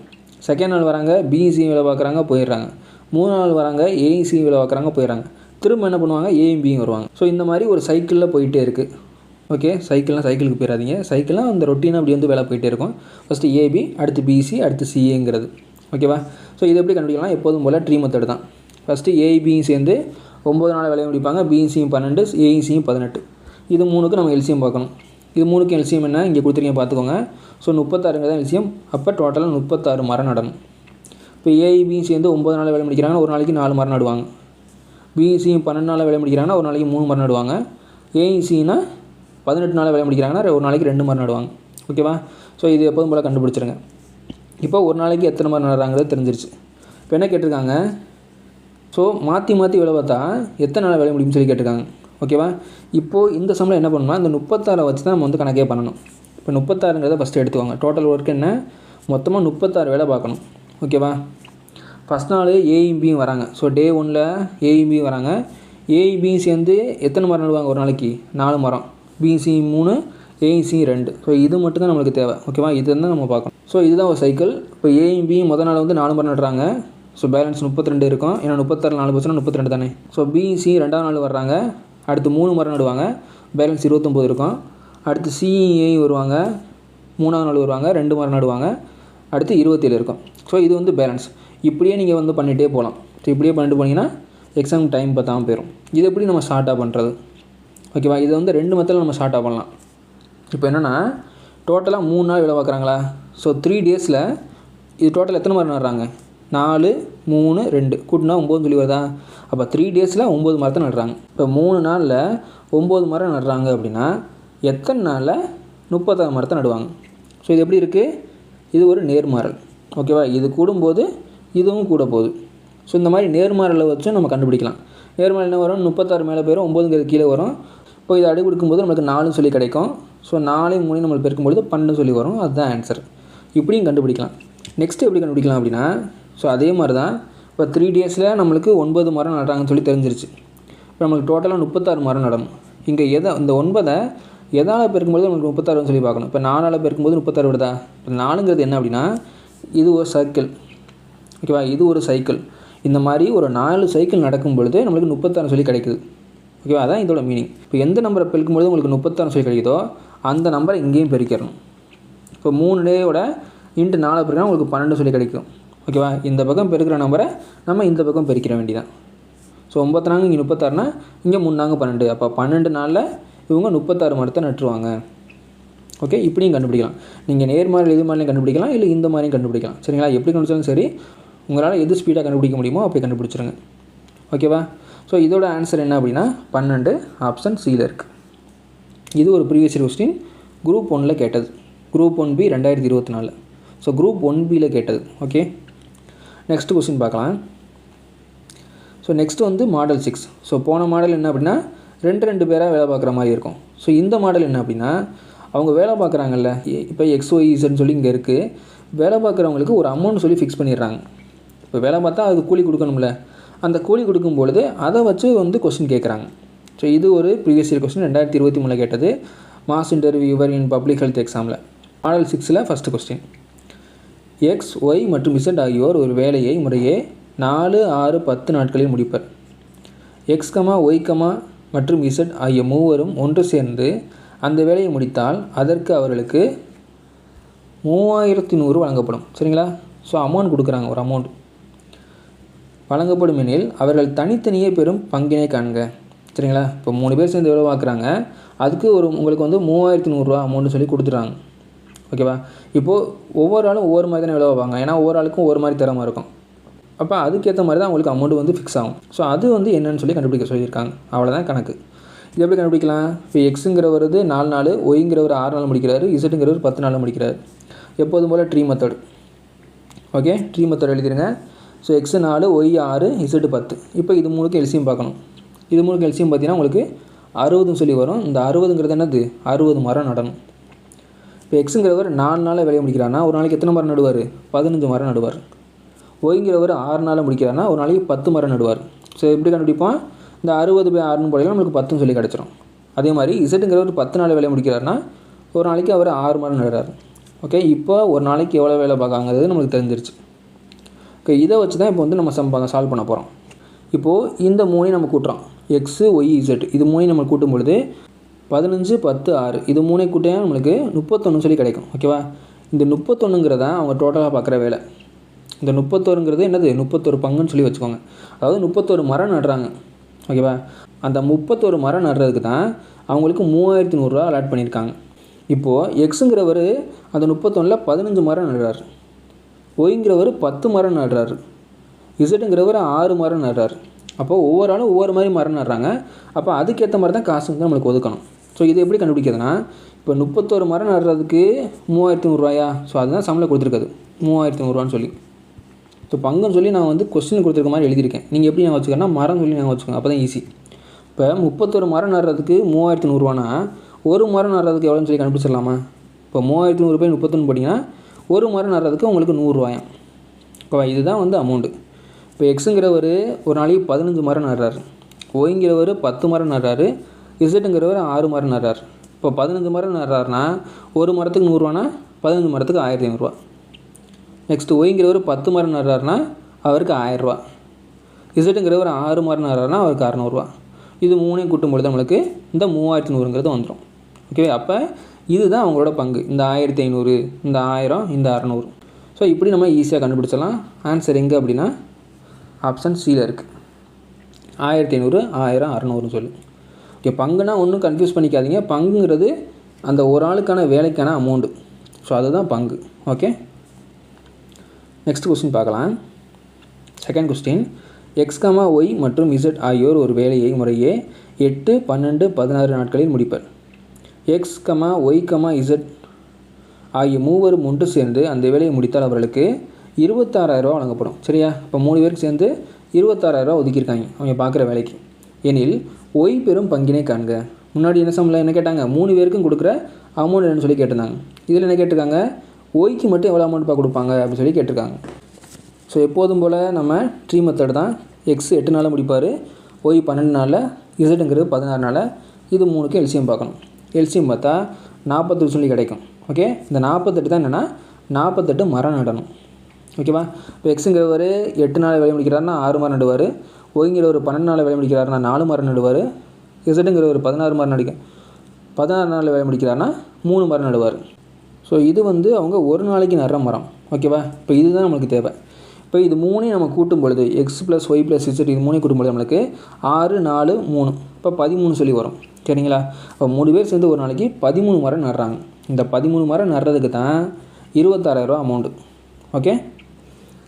செகண்ட் நாள் வராங்க, பியும் சியும் வேலை பார்க்குறாங்க, போயிடுறாங்க. 3 நாள் வராங்க, ஏயும் சியும் வேலை பார்க்குறாங்க, போயிடுறாங்க. திரும்ப என்ன பண்ணுவாங்க? ஏயும் பியும் வருவாங்க. ஸோ இந்த மாதிரி ஒரு சைக்கிளில் போயிட்டே இருக்குது. ஓகே, சைக்கிளுக்கு போயிடாதீங்க. சைக்கிளாக அந்த ரொட்டீனாக அப்படி வந்து வேலை போயிட்டே இருக்கும். ஃபஸ்ட்டு ஏபி, அடுத்து பிசி, அடுத்து சிஏங்கிறது. ஓகேவா? ஸோ இது எப்படி கண்டுபிடிக்கலாம்? எப்போதும் போல் ட்ரீ மெத்தட் தான். ஃபஸ்ட்டு ஏபியும் சேர்ந்து 9 நாள் வேலையை முடிப்பாங்க. பிசியும் 12, ஏசியும் 18. இது 3க்கு நம்ம எல்சிஎம் பார்க்கணும். இது 3க்கு எல்சிஎம் என்ன இங்கே கொடுத்துருக்கீங்க பார்த்துக்கோங்க. ஸோ 36 தான் எல்சிஎம். அப்போ டோட்டலாக 36 மரம் நடணும். இப்போ ஏபியும் சேர்ந்து 9 நாள் வேலை முடிக்கிறாங்கன்னா ஒரு நாளைக்கு 4 மரம் நடுவாங்க. பிசியும் 12 நாள் வேலை முடிக்கிறாங்கன்னா ஒரு நாளைக்கு 3 மரம் நடுவாங்க. ஏசினா 18 நாள் வேலை முடிக்கிறாங்கன்னா ஒரு நாளைக்கு 2 மரம் நடுவாங்க. ஓகேவா? ஸோ இது எப்போதும் போல் கண்டுபிடிச்சிருங்க. இப்போ ஒரு நாளைக்கு எத்தனை மரம் நடுறாங்கிறது தெரிஞ்சிருச்சு. இப்போ என்ன கேட்டிருக்காங்க? ஸோ மாற்றி வேலை பார்த்தா எத்தனை நாள் வேலை முடியும்னு சொல்லி கேட்டிருக்காங்க. ஓகேவா? இப்போது இந்த சம்மில் என்ன பண்ணணும்னா இந்த 36 வச்சு தான் நம்ம வந்து கணக்கே பண்ணணும். இப்போ 36ங்கிறத ஃபஸ்ட்டு எடுத்துக்கோங்க. டோட்டல் ஒர்க் என்ன? மொத்தமாக 36 வேலை பார்க்கணும். ஓகேவா? ஃபஸ்ட் நாள் ஏயும் பியும் வராங்க. ஸோ டே 1ல் ஏயும் பியும் வராங்க. ஏயும் பியும் சேர்ந்து எத்தனை மரம் நடுவாங்க ஒரு நாளைக்கு? 4 மரம். PC 3, AC 2. ஸோ இது மட்டும் தான் நம்மளுக்கு தேவை. ஓகேவா? இது தான் நம்ம பார்க்கணும். ஸோ இதுதான் ஒரு சைக்கிள். இப்போ ஏயும் பியும் முதல் நாள் வந்து 4 மரம் நடுறாங்க. ஸோ பேலன்ஸ் 32 இருக்கும். ஏன்னா 36 4 போச்சுன்னா 32 தானே. ஸோ பிசி 2வது நாள் வர்றாங்க. அடுத்து 3 மரம் நடுவாங்க. பேலன்ஸ் 29 இருக்கும். அடுத்து சிஏ வருவாங்க. 3வது நாள் வருவாங்க. 2 மரம் நடுவாங்க. அடுத்து 27 இருக்கும். ஸோ இது வந்து பேலன்ஸ். இப்படியே நீங்கள் வந்து பண்ணிகிட்டே போகலாம். ஸோ இப்படியே பண்ணிட்டு போனீங்கன்னா எக்ஸாம் டைம் பார்த்தாமல் போயிடும். இது எப்படி நம்ம ஷார்ட்டாக பண்ணுறது? ஓகேவா? இது வந்து 2 மெத்தடில் நம்ம ஷார்ட்டாக பண்ணலாம். இப்போ என்னென்னா டோட்டலாக 3 நாள் வேலை பார்க்குறாங்களா? ஸோ 3 டேஸில் இது டோட்டல் எத்தனை மரம் நடுறாங்க? 4, 3, 2 கூட்டினா 9 சொல்லி வருதா? அப்போ 3 டேஸில் 9 மரத்தை நடுறாங்க. இப்போ 3 நாளில் 9 மரம் நடுறாங்க அப்படின்னா எத்தனை நாளில் 36 மரத்தை நடுவாங்க? ஸோ இது எப்படி இருக்குது? இது ஒரு நேர்மாறல். ஓகேவா? இது கூடும்போது இதுவும் கூட போகுது. ஸோ இந்த மாதிரி நேர்மாறலை வச்சும் நம்ம கண்டுபிடிக்கலாம். நேர்மாறல் என்ன வரும்? 36 மேலே போயிடும், 9ங்கிறது கீழே வரும். இப்போ இதை அடி கொடுக்கும்போது நம்மளுக்கு 4 சொல்லி கிடைக்கும். ஸோ 4 3 நம்மளுக்கு பெருக்கும்பொழுது 12 சொல்லி வரும். அதுதான் ஆன்சர். இப்படியும் கண்டுபிடிக்கலாம். நெக்ஸ்ட்டு எப்படி கண்டுபிடிக்கலாம் அப்படின்னா, ஸோ அதே மாதிரி தான் இப்போ 3 டேஸில் நம்மளுக்கு 9 மரம் நடுறாங்கன்னு சொல்லி தெரிஞ்சிருச்சு. இப்போ நம்மளுக்கு டோட்டலாக 36 மரம் நடணும். இங்கே இந்த 9ஐ எதால் பெருக்கும்போது நம்மளுக்கு 36 சொல்லி பார்க்கணும். இப்போ 4ஆல் பெருக்கும்போது 36 விடுதா? இப்போ 4ங்கிறது என்ன அப்படின்னா இது ஒரு சர்க்கிள். ஓகேவா? இது ஒரு சைக்கிள். இந்த மாதிரி ஒரு 4 சைக்கிள் நடக்கும் பொழுது நம்மளுக்கு 36 சொல்லி கிடைக்குது. ஓகேவா? அதான் இதோட மீனிங். இப்போ எந்த நம்பரை பெருக்கும்பொழுது உங்களுக்கு 36 சொல்லி கிடைக்குதோ அந்த நம்பரை இங்கேயும் பெருக்கிடணும். இப்போ 3 டேயோட இன்ட்டு 4 பெருக்கினா உங்களுக்கு 12 சொல்லி கிடைக்கும். ஓகேவா? இந்த பக்கம் பெருக்கிற நம்பரை நம்ம இந்த பக்கம் பெருக்கிற வேண்டியதான். ஸோ 9 நாங்க இங்கே 36னா இங்கே 3 நாங்க 12. அப்போ 12 நாளில் இவங்க 36 மரத்தை நட்டுருவாங்க. ஓகே, இப்படியும் கண்டுபிடிக்கலாம். நீங்கள் நேர்மாறல் எது மாதிரியும் கண்டுபிடிக்கலாம், இல்லை இந்த மாதிரியும் கண்டுபிடிக்கலாம். சரிங்களா? எப்படி கண்டுபிடிச்சாலும் சரி, உங்களால் எது ஸ்பீடாக கண்டுபிடிக்க முடியுமோ அப்படி கண்டுபிடிச்சிருங்க. ஓகேவா? ஸோ இதோட ஆன்சர் என்ன அப்படின்னா 12 ஆப்ஷன் சியில் இருக்குது. இது ஒரு ப்ரீவியஸ் இயர் கொஸ்டின், குரூப் 1ல் கேட்டது. Group 1B 2024. ஸோ குரூப் 1Bயில் கேட்டது. ஓகே, நெக்ஸ்ட் கொஸ்டின் பார்க்கலாம். ஸோ நெக்ஸ்ட் வந்து மாடல் 6. ஸோ போன மாடல் என்ன அப்படின்னா 2 பேராக வேலை பார்க்குற மாதிரி இருக்கும். ஸோ இந்த மாடல் என்ன அப்படின்னா அவங்க வேலை பார்க்குறாங்கல்ல, இப்போ XYZன்னு சொல்லி இங்கே இருக்குது. வேலை பார்க்குறவங்களுக்கு ஒரு அமௌண்ட் சொல்லி ஃபிக்ஸ் பண்ணிடுறாங்க. இப்போ வேலை பார்த்தா அதுக்கு கூலி கொடுக்கணும்ல, அந்த கூலி கொடுக்கும் பொழுது அதை வச்சு வந்து கொஸ்டின் கேட்குறாங்க. ஸோ இது ஒரு ப்ரீவியஸ் இயர் கொஸ்டின் 2023 கேட்டது mass interviewer in public health எக்ஸாமில் மாடல் 6ல் ஃபஸ்ட்டு கொஸ்டின். X, Y மற்றும் Z ஆகியோர் ஒரு வேலையை முறையே 4, 6, 10 நாட்களில் முடிப்பர். X, Y, மற்றும் Z ஆகிய மூவரும் ஒன்று சேர்ந்து அந்த வேலையை முடித்தால் அதற்கு அவர்களுக்கு 3100 வழங்கப்படும். சரிங்களா? ஸோ அமௌண்ட் கொடுக்குறாங்க, ஒரு அமௌண்ட் வழங்கப்படும் எனில் அவர்கள் தனித்தனியே பெறும் பங்கினை காண்க. சரிங்களா? இப்போ 3 பேர் சேர்ந்து எவ்வளோ பார்க்குறாங்க, அதுக்கு உங்களுக்கு வந்து 3100 அமௌண்ட்டு சொல்லி கொடுத்துட்றாங்க. ஓகேவா? இப்போது ஒவ்வொரு ஆளும் ஒவ்வொரு மாதிரி தானே எவ்வளோ வைப்பாங்க, ஏன்னா ஒவ்வொரு ஆளுக்கும் ஒவ்வொரு மாதிரி திறமை இருக்கும். அப்போ அதுக்கேற்ற மாதிரி தான் அவங்களுக்கு அமௌண்ட் வந்து ஃபிக்ஸ் ஆகும். ஸோ அது வந்து என்னன்னு சொல்லி கண்டுபிடிக்க சொல்லியிருக்காங்க. அவ்வளோதான் கணக்கு. இது எப்படி கண்டுபிடிக்கலாம்? இப்போ எக்ஸுங்கிறவர் 4 நாள், ஒய்ங்கிறவர் 6 நாள் முடிக்கிறாரு, இசட்டுங்கிறவர் 10 நாள் முடிக்கிறார். எப்போதும் போல் tree method. Okay, tree method எழுதிடுங்க. So X 4, Y 6, Z 10. இப்போ இது மூணுக்கு எல்சியம் பார்க்கணும். இது மூணுக்கு எல்சியம் பார்த்தீங்கன்னா உங்களுக்கு 60 சொல்லி வரும். இந்த 60ங்கிறது என்னது? 60 மரம் நடணும். இப்போ எக்ஸுங்கிறவர் 4 நாளில் வேலையை முடிக்கிறாருன்னா ஒரு நாளைக்கு எத்தனை மரம் நடுவார்? 15 மரம் நடுவார். ஒய்ங்கிறவர் 6 நாளில் முடிக்கிறாருன்னா ஒரு நாளைக்கு 10 மரம் நடுவார். ஸோ எப்படி கண்டுபிடிப்போம்? இந்த 60/6ன்னு போடலாம், நம்மளுக்கு 10ன்னு சொல்லி கிடச்சிரும். அதே மாதிரி இசட்டுங்கிறவர் 10 நாள் வேலை முடிக்கிறாருன்னா ஒரு நாளைக்கு அவர் 6 மரம் நடுறாரு. ஓகே, இப்போ ஒரு நாளைக்கு எவ்வளோ வேலை பார்க்காங்கிறது நம்மளுக்கு தெரிஞ்சிருச்சு. ஓகே, இதை வச்சு தான் இப்போ வந்து நம்ம சால்வ் பண்ண போகிறோம். இப்போது இந்த மூணையும் நம்ம கூட்டுறோம். எக்ஸு, ஒய், இசட் இது மூணையும் நம்ம கூட்டும் பொழுது 15, 10, 6 இது மூணையும் கூட்டியா நம்மளுக்கு 31 சொல்லி கிடைக்கும். ஓகேவா? இந்த 31ங்கிறத அவங்க டோட்டலாக பார்க்குற வேலை. இந்த 31ங்கிறது என்னது? 31 பங்குன்னு சொல்லி வச்சுக்கோங்க. அதாவது 31 மரம் நடுறாங்க. ஓகேவா? அந்த 31 மரம் நடுறதுக்கு தான் அவங்களுக்கு 3100 அலாட் பண்ணியிருக்காங்க. இப்போது எக்ஸுங்கிறவர் அந்த 31ல் 15 மரம் நடுறாரு, ஒய்ங்கிறவர் 10 மரம் நடுறாரு, இசட்டுங்கிறவர் 6 மரம் நடுறாரு. அப்போது ஒவ்வொரு ஆளும் ஒவ்வொரு மாதிரி மரம் நடுறாங்க. அப்போ அதுக்கேற்ற மாதிரி தான் காசு வந்து நம்மளுக்கு ஒதுக்கணும். ஸோ இது எப்படி கண்டுபிடிக்கிறதுனா, இப்போ 31 மரம் நடுறதுக்கு 3100 ஸோ அதுதான் சம்பளம் கொடுத்துருக்குது 3100 சொல்லி. ஸோ பங்குன்னு சொல்லி நான் வந்து கொஸ்டின் கொடுத்துருக்க மாதிரி எழுதியிருக்கேன். நீங்கள் எப்படி நான் வச்சுக்கோன்னா மரம் சொல்லி நான் வச்சுக்கோங்க, அப்போ தான் ஈஸி. இப்போ 31 மரம் நடுறதுக்கு 3100 ஒரு மரம் நடுறதுக்கு எவ்வளோன்னு சொல்லி கண்டுபிடிச்சிடலாமா? இப்போ 3100 போய் 31 போட்டிங்கன்னா ஒரு மரம் நடுறதுக்கு உங்களுக்கு 100 ஓகேவா? இதுதான் வந்து அமௌண்ட்டு. இப்போ எக்ஸுங்கிறவர் ஒரு நாளைக்கு 15 மரம் நடுறாரு, ஒய்ங்கிறவர் 10 மரம் நடுறாரு, இசட்டுங்கிறவர் 6 மரம் நடுறாரு. இப்போ 15 மரம் நடுறாருன்னா ஒரு மரத்துக்கு 100 15 மரத்துக்கு 1500. நெக்ஸ்ட்டு ஒய்ங்கிறவர் 10 மரம் நடுறாருன்னா அவருக்கு 1000. இசட்டுங்கிறவர் 6 மரம் நடுறாருன்னா அவருக்கு 600. இது மூணையும் கூட்டும்பொழுது நம்மளுக்கு இந்த 3100ங்கிறது வந்துடும். ஓகே, அப்போ இதுதான் அவங்களோட பங்கு. இந்த 1500, இந்த 1000, இந்த 600. ஸோ இப்படி நம்ம ஈஸியாக கண்டுபிடிச்சலாம். ஆன்சர் எங்கே அப்படின்னா ஆப்ஷன் சியில் இருக்குது. 1500, 1000, 600 சொல்லி. ஓகே, பங்குனா ஒன்றும் கன்ஃபியூஸ் பண்ணிக்காதீங்க. பங்குங்கிறது அந்த ஒரு ஆளுக்கான வேலைக்கான அமௌண்ட்டு. ஸோ அதுதான் பங்கு. ஓகே, நெக்ஸ்ட் கொஸ்டின் பார்க்கலாம். Second question. எக்ஸ், ஒய் மற்றும் இசட் ஆகியோர் ஒரு வேலையை முறையே 8, 12, 16 நாட்களில் முடிப்பர். எக்ஸ், ஒய், இசட் ஆகிய மூவரும் ஒன்று சேர்ந்து அந்த வேலையை முடித்தால் அவர்களுக்கு 26,000 வழங்கப்படும். சரியா? இப்போ 3 பேருக்கு சேர்ந்து 26,000 ஒதுக்கியிருக்காங்க அவங்க பார்க்குற வேலைக்கு. எனில் ஒய் பெரும் பங்கினை காண்க. முன்னாடி என்ன சம்பளம் என்ன கேட்டாங்க? 3 பேருக்கும் கொடுக்குற அமௌண்ட் என்னன்னு சொல்லி கேட்டிருந்தாங்க. இதில் என்ன கேட்டிருக்காங்க? ஒய்க்கு மட்டும் எவ்வளோ அமௌண்ட் கொடுப்பாங்க அப்படின்னு சொல்லி கேட்டிருக்காங்க. ஸோ எப்போதும் போல் நம்ம ட்ரீ மெத்தட் தான். எக்ஸ் 8 நாளில் முடிப்பார், ஒய் 12 நாளில், இசட்டுங்கிறது 16 நாளில். இது மூணுக்கு எல்சியம் பார்க்கணும். எல்சியம் பார்த்தா 48 சொல்லி கிடைக்கும். ஓகே, இந்த 48 தான் என்னென்னா 48 மரம் நடணும். ஓகேவா? இப்போ எக்ஸுங்கிறவர் 8 நாள் வேலை முடிக்கிறாருன்னா 6 மரம் நடுவார், ஒய்ங்கிறவர் 12 நாள் வேலை முடிக்கிறாருன்னா 4 மரம் நடுவார், இசட்டுங்கிறவர் 16 மரம் 16 நாள் வேலை முடிக்கிறாருன்னா 3 மரம் நடுவார். ஸோ இது வந்து அவங்க ஒரு நாளைக்கு நடுற மரம். ஓகேவா? இப்போ இதுதான் நம்மளுக்கு தேவை. இப்போ இது மூணையும் நம்ம கூட்டும் பொழுது x plus y plus z இது மூணையும் கூட்டும் பொழுது நம்மளுக்கு 6, 4, 3 இப்போ 13 சொல்லி வரும். சரிங்களா? இப்போ 3 பேர் சேர்ந்து ஒரு நாளைக்கு 13 மரம் நடுறாங்க. இந்த 13 மரம் நடுறதுக்கு தான் 26,000 அமௌண்ட்டு. ஓகே,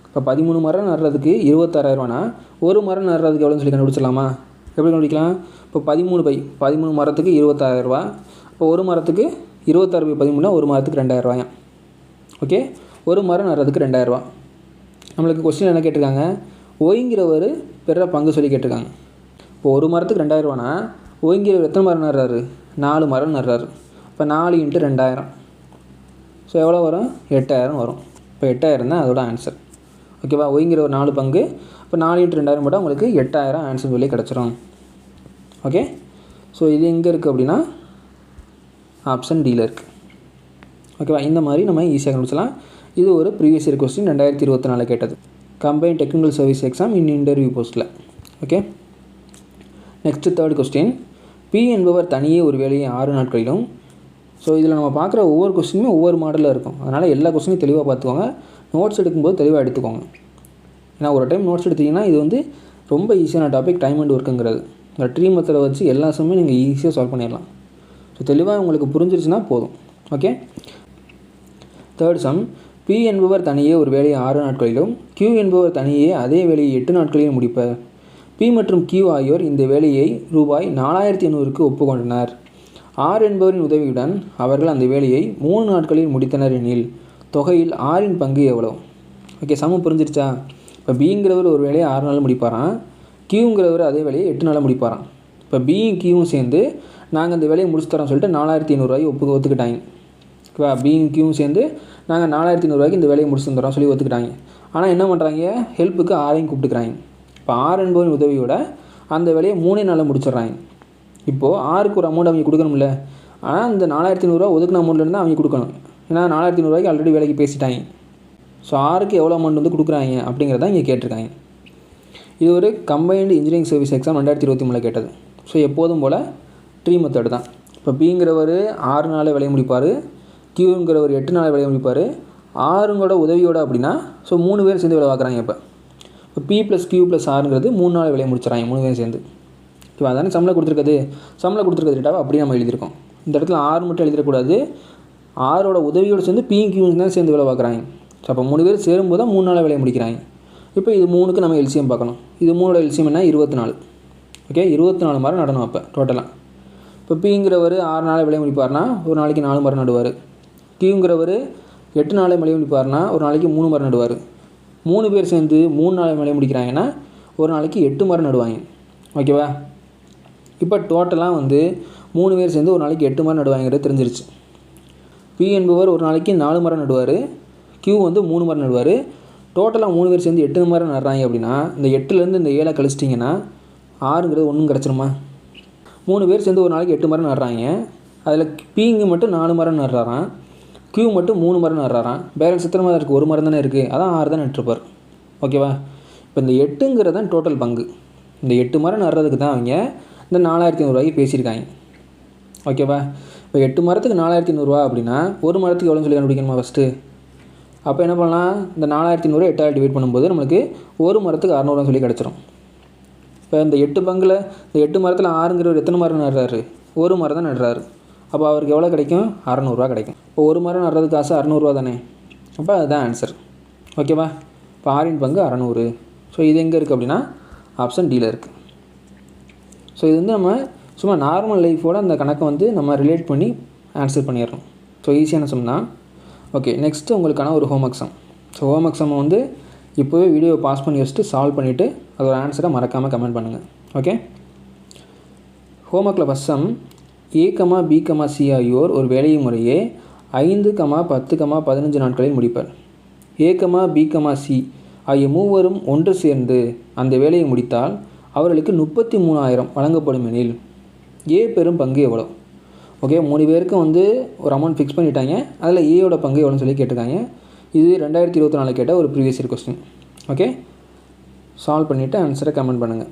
இப்போ 13 மரம் நடுறதுக்கு 26,000 ஒரு மரம் நடுறதுக்கு எவ்வளோன்னு சொல்லி கண்டுபிடிச்சிடலாமா? எப்படி கண்டுபிடிக்கலாம்? இப்போ 13 மரத்துக்கு 26,000. இப்போ ஒரு மரத்துக்கு 26/13 ஒரு மரத்துக்கு 2,000. ஓகே, ஒரு மரம் நடுறதுக்கு 2,000. நம்மளுக்கு கொஸ்டின் என்ன கேட்டிருக்காங்க? ஒய்ங்கிறவர் பெற பங்கு சொல்லி கேட்டிருக்காங்க. இப்போ ஒரு மரத்துக்கு 2,000 ஒய்ங்கிறவர் எத்தனை மரம் நடுறாரு? 4 மரம் நடுறாரு. இப்போ 4 × 2000. ஸோ எவ்வளோ வரும்? 8000 வரும். இப்போ 8000 தான் அதோட ஆன்சர். ஓகேவா? ஒய்ங்கிற ஒரு 4 பங்கு. இப்போ 4 × 2000 போட்டால் உங்களுக்கு 8000 ஆன்சர் சொல்லி கிடச்சிரும். ஓகே. ஸோ இது எங்கே இருக்குது அப்படின்னா ஆப்ஷன் டியில் இருக்குது. ஓகேவா? இந்த மாதிரி நம்ம ஈஸியாக கண்டுபிடிச்சலாம். இது ஒரு ப்ரீவியஸ் இயர் கொஸ்டின் 2024 கேட்டது. Combine technical service exam in interview போஸ்ட்டில். ஓகே. Next third question. பி என்பவர் தனியே ஒரு வேலையை 6 நாட்களிலும். ஸோ இதில் நம்ம பார்க்குற ஒவ்வொரு கொஸ்டினுமே ஒவ்வொரு மாடலில் இருக்கும். அதனால் எல்லா கொஸ்டினையும் தெளிவாக பார்த்துக்கோங்க. நோட்ஸ் எடுக்கும்போது தெளிவாக எடுத்துக்கோங்க. ஏன்னா ஒரு டைம் நோட்ஸ் எடுத்திங்கன்னா இது வந்து ரொம்ப ஈஸியான டாபிக், டைம் அண்ட் ஒர்க்குங்கிறது. இந்த ட்ரீ மெத்தடை வச்சு எல்லா சம்மே நீங்கள் ஈஸியாக சால்வ் பண்ணிடலாம். ஸோ தெளிவாக உங்களுக்கு புரிஞ்சிருச்சுன்னா போதும். ஓகே. Third sum. பி என்பவர் தனியே ஒரு வேலையை 6 நாட்களிலும் Q என்பவர் தனியே அதே வேலையை 8 நாட்களிலும் முடிப்பர். P மற்றும் Q ஆகியோர் இந்த வேலையை ரூபாய் 4800க்கு ஒப்புக்கொண்டனர். R என்பவரின் உதவியுடன் அவர்கள் அந்த வேலையை 3 நாட்களில் முடித்தனர் எனில் தொகையில் Rன் பங்கு எவ்வளோ? ஓகே. சமம் புரிஞ்சிருச்சா? இப்போ Bங்கிறவர் ஒரு வேலையை 6 நாளில் முடிப்பாராம். Qங்கிறவர் அதே வேலையை 8 நாளில் முடிப்பாராம். இப்போ Bயும் Qவும் சேர்ந்து நாங்கள் அந்த வேலையை முடிச்சு தரோம்னு சொல்லிட்டு 4800 ஒத்துக்கிட்டாங்க. ஓகேவா? Bயும் Qவும் சேர்ந்து நாங்கள் 4800 இந்த வேலையை முடிச்சு தரோம் சொல்லி ஒத்துக்கிட்டாங்க. ஆனால் என்ன பண்ணுறாங்க? ஹெல்ப்புக்கு ஆரையும் கூப்பிட்டுக்கிறாங்க. இப்போ R என்பவரின் உதவியோட அந்த வேலையை 3 நாளில் முடிச்சிடுறாங்க. இப்போது ஆருக்கு ஒரு அமௌண்ட் அவங்க கொடுக்கணும்ல. ஆனால் இந்த 4800 ஒதுக்கின அமௌண்ட்லேருந்து அவங்க கொடுக்கணும். ஏன்னா 4800 ஆல்ரெடி வேலைக்கு பேசிட்டாங்க. ஸோ ஆருக்கு எவ்வளோ அமௌண்ட் வந்து கொடுக்குறாங்க அப்படிங்கிறத இங்கே கேட்டிருக்காங்க. இது ஒரு கம்பைன்டு இன்ஜினியரிங் சர்வீஸ் எக்ஸாம் 2023 கேட்டது. ஸோ எப்போதும் போல் ட்ரீ மெத்தட் தான். இப்போ Bங்கிறவர் 6 நாளில் வேலையை முடிப்பார். Qங்கிறவர் 8 நாளில் வேலையை முடிப்பார். Rங்களோட உதவியோட அப்படின்னா ஸோ 3 பேர் சேர்ந்து வேலை பார்க்குறாங்க. இப்போ P + Q + Rங்கிறது 3 நாள் வேலையை முடிச்சிடறாங்க 3 பேர் சேர்ந்து. இப்போ அதானே சம்பளம் கொடுத்துருக்கிறது டேட்டாவை அப்படியே நம்ம எழுதியிருக்கோம். இந்த இடத்துல R மட்டும் எழுதிடக்கூடாது. Rோட உதவியோடு சேர்ந்து P Q தான் சேர்ந்து வேலை பார்க்குறாங்க. ஸோ அப்போ 3 பேர் சேரும்போது தான் 3 நாளில் வேலையை முடிக்கிறாங்க. இப்போ இது 3க்கு நம்ம எல்சிஎம் பார்க்கணும். இது 3ஓட எல்சிஎம் என்ன? 24. ஓகே. 24 மரம் நடணும் அப்போ டோட்டலாக. இப்போ Pங்கிறவர் 6 நாளில் வேலையை முடிப்பார்னா ஒரு நாளைக்கு 4 மரம் நடுவார். Qங்கிறவர் 8 நாளில் வேலையை முடிப்பார்னா ஒரு நாளைக்கு 3 மரம் நடுவார். 3 பேர் சேர்ந்து 3 நாளில் வேலையை முடிக்கிறாங்கன்னா ஒரு நாளைக்கு 8 மரம் நடுவாங்க. ஓகேவா? இப்போ டோட்டலாக வந்து 3 பேர் சேர்ந்து ஒரு நாளைக்கு 8 மரம் நடுவாங்கிறது தெரிஞ்சிருச்சு. P என்பவர் ஒரு நாளைக்கு 4 மரம் நடுவார். Q வந்து 3 மரம் நடுவார். டோட்டலாக 3 பேர் சேர்ந்து 8 மரம் நடுறாங்க அப்படின்னா இந்த 8லேருந்து இந்த 7 கழிச்சிட்டிங்கன்னா Rங்கிறது ஒன்றும் கிடச்சிருமா? 3 பேர் சேர்ந்து ஒரு நாளைக்கு 8 மரம் நடுறாங்க. அதில் Pங்க மட்டும் 4 மரம் நடுறாராம். Q மட்டும் 3 மரம் நடுறாராம். பேலன்ஸ் எத்தனை மரம் இருக்குது? 1 மரம் தானே இருக்குது. அதான் 6 தான் நட்டுருப்பார். ஓகேவா? இப்போ இந்த 8ங்கிறது தான் டோட்டல் பங்கு. இந்த 8 மரம் நடுறதுக்கு தான் அவங்க இந்த 4500 பேசியிருக்காங்க. ஓகேவா? இப்போ 8 மரத்துக்கு 4500 அப்படின்னா ஒரு மரத்துக்கு எவ்வளோன்னு சொல்லி கண்டுபிடிக்கணுமா ஃபஸ்ட்டு? அப்போ என்ன பண்ணலாம்? இந்த 4500 8ஆல் டிவைட் பண்ணும்போது நம்மளுக்கு ஒரு மரத்துக்கு 600 சொல்லி கிடச்சிரும். இப்போ இந்த 8 பங்கில் இந்த 8 மரத்தில் 6ங்கிறவர் எத்தனை மரம் நடுறாரு? ஒரு மரம் தான் நடுறாரு. அப்போ அவருக்கு எவ்வளோ கிடைக்கும்? 600 கிடைக்கும். இப்போ ஒரு மரம் நடுறது காசு 600 தானே. அப்போ அதுதான் ஆன்சர். ஓகேவா? இப்போ Rன் பங்கு 600. ஸோ இது எங்கே இருக்குது அப்படின்னா ஆப்ஷன் டியில் இருக்குது. ஸோ இது வந்து நம்ம சும்மா நார்மல் லைஃபோட அந்த கணக்கை வந்து நம்ம ரிலேட் பண்ணி ஆன்சர் பண்ணிடுறோம். ஸோ ஈஸியான சம் தான். ஓகே. நெக்ஸ்ட்டு உங்களுக்கான ஒரு ஹோம்ஒர்க் சம். ஸோ ஹோம்ஒர்க் சம்மை வந்து இப்போவே வீடியோவை பாஸ் பண்ணி வச்சுட்டு சால்வ் பண்ணிவிட்டு அதோட ஆன்சரை மறக்காமல் கமெண்ட் பண்ணுங்கள். ஓகே. ஹோம்ஒர்க்கில் first sum. A, B, C ஆகியோர் ஒரு வேலையை முறையே 5, 10, 15 நாட்களில் முடிப்பர். A, B, C ஆகிய மூவரும் ஒன்று சேர்ந்து அந்த வேலையை முடித்தால் அவர்களுக்கு 33,000 வழங்கப்படும் எனில் A பெறும் பங்கு எவ்வளோ? ஓகே. 3 பேருக்கு வந்து ஒரு அமௌண்ட் ஃபிக்ஸ் பண்ணிட்டாங்க. அதில் ஏயோட பங்கு எவ்வளோன்னு சொல்லி கேட்டிருக்காங்க. இது 2024 கேட்ட ஒரு previous year question. Okay. Solve பண்ணிவிட்டு ஆன்சரை கமெண்ட் பண்ணுங்கள்.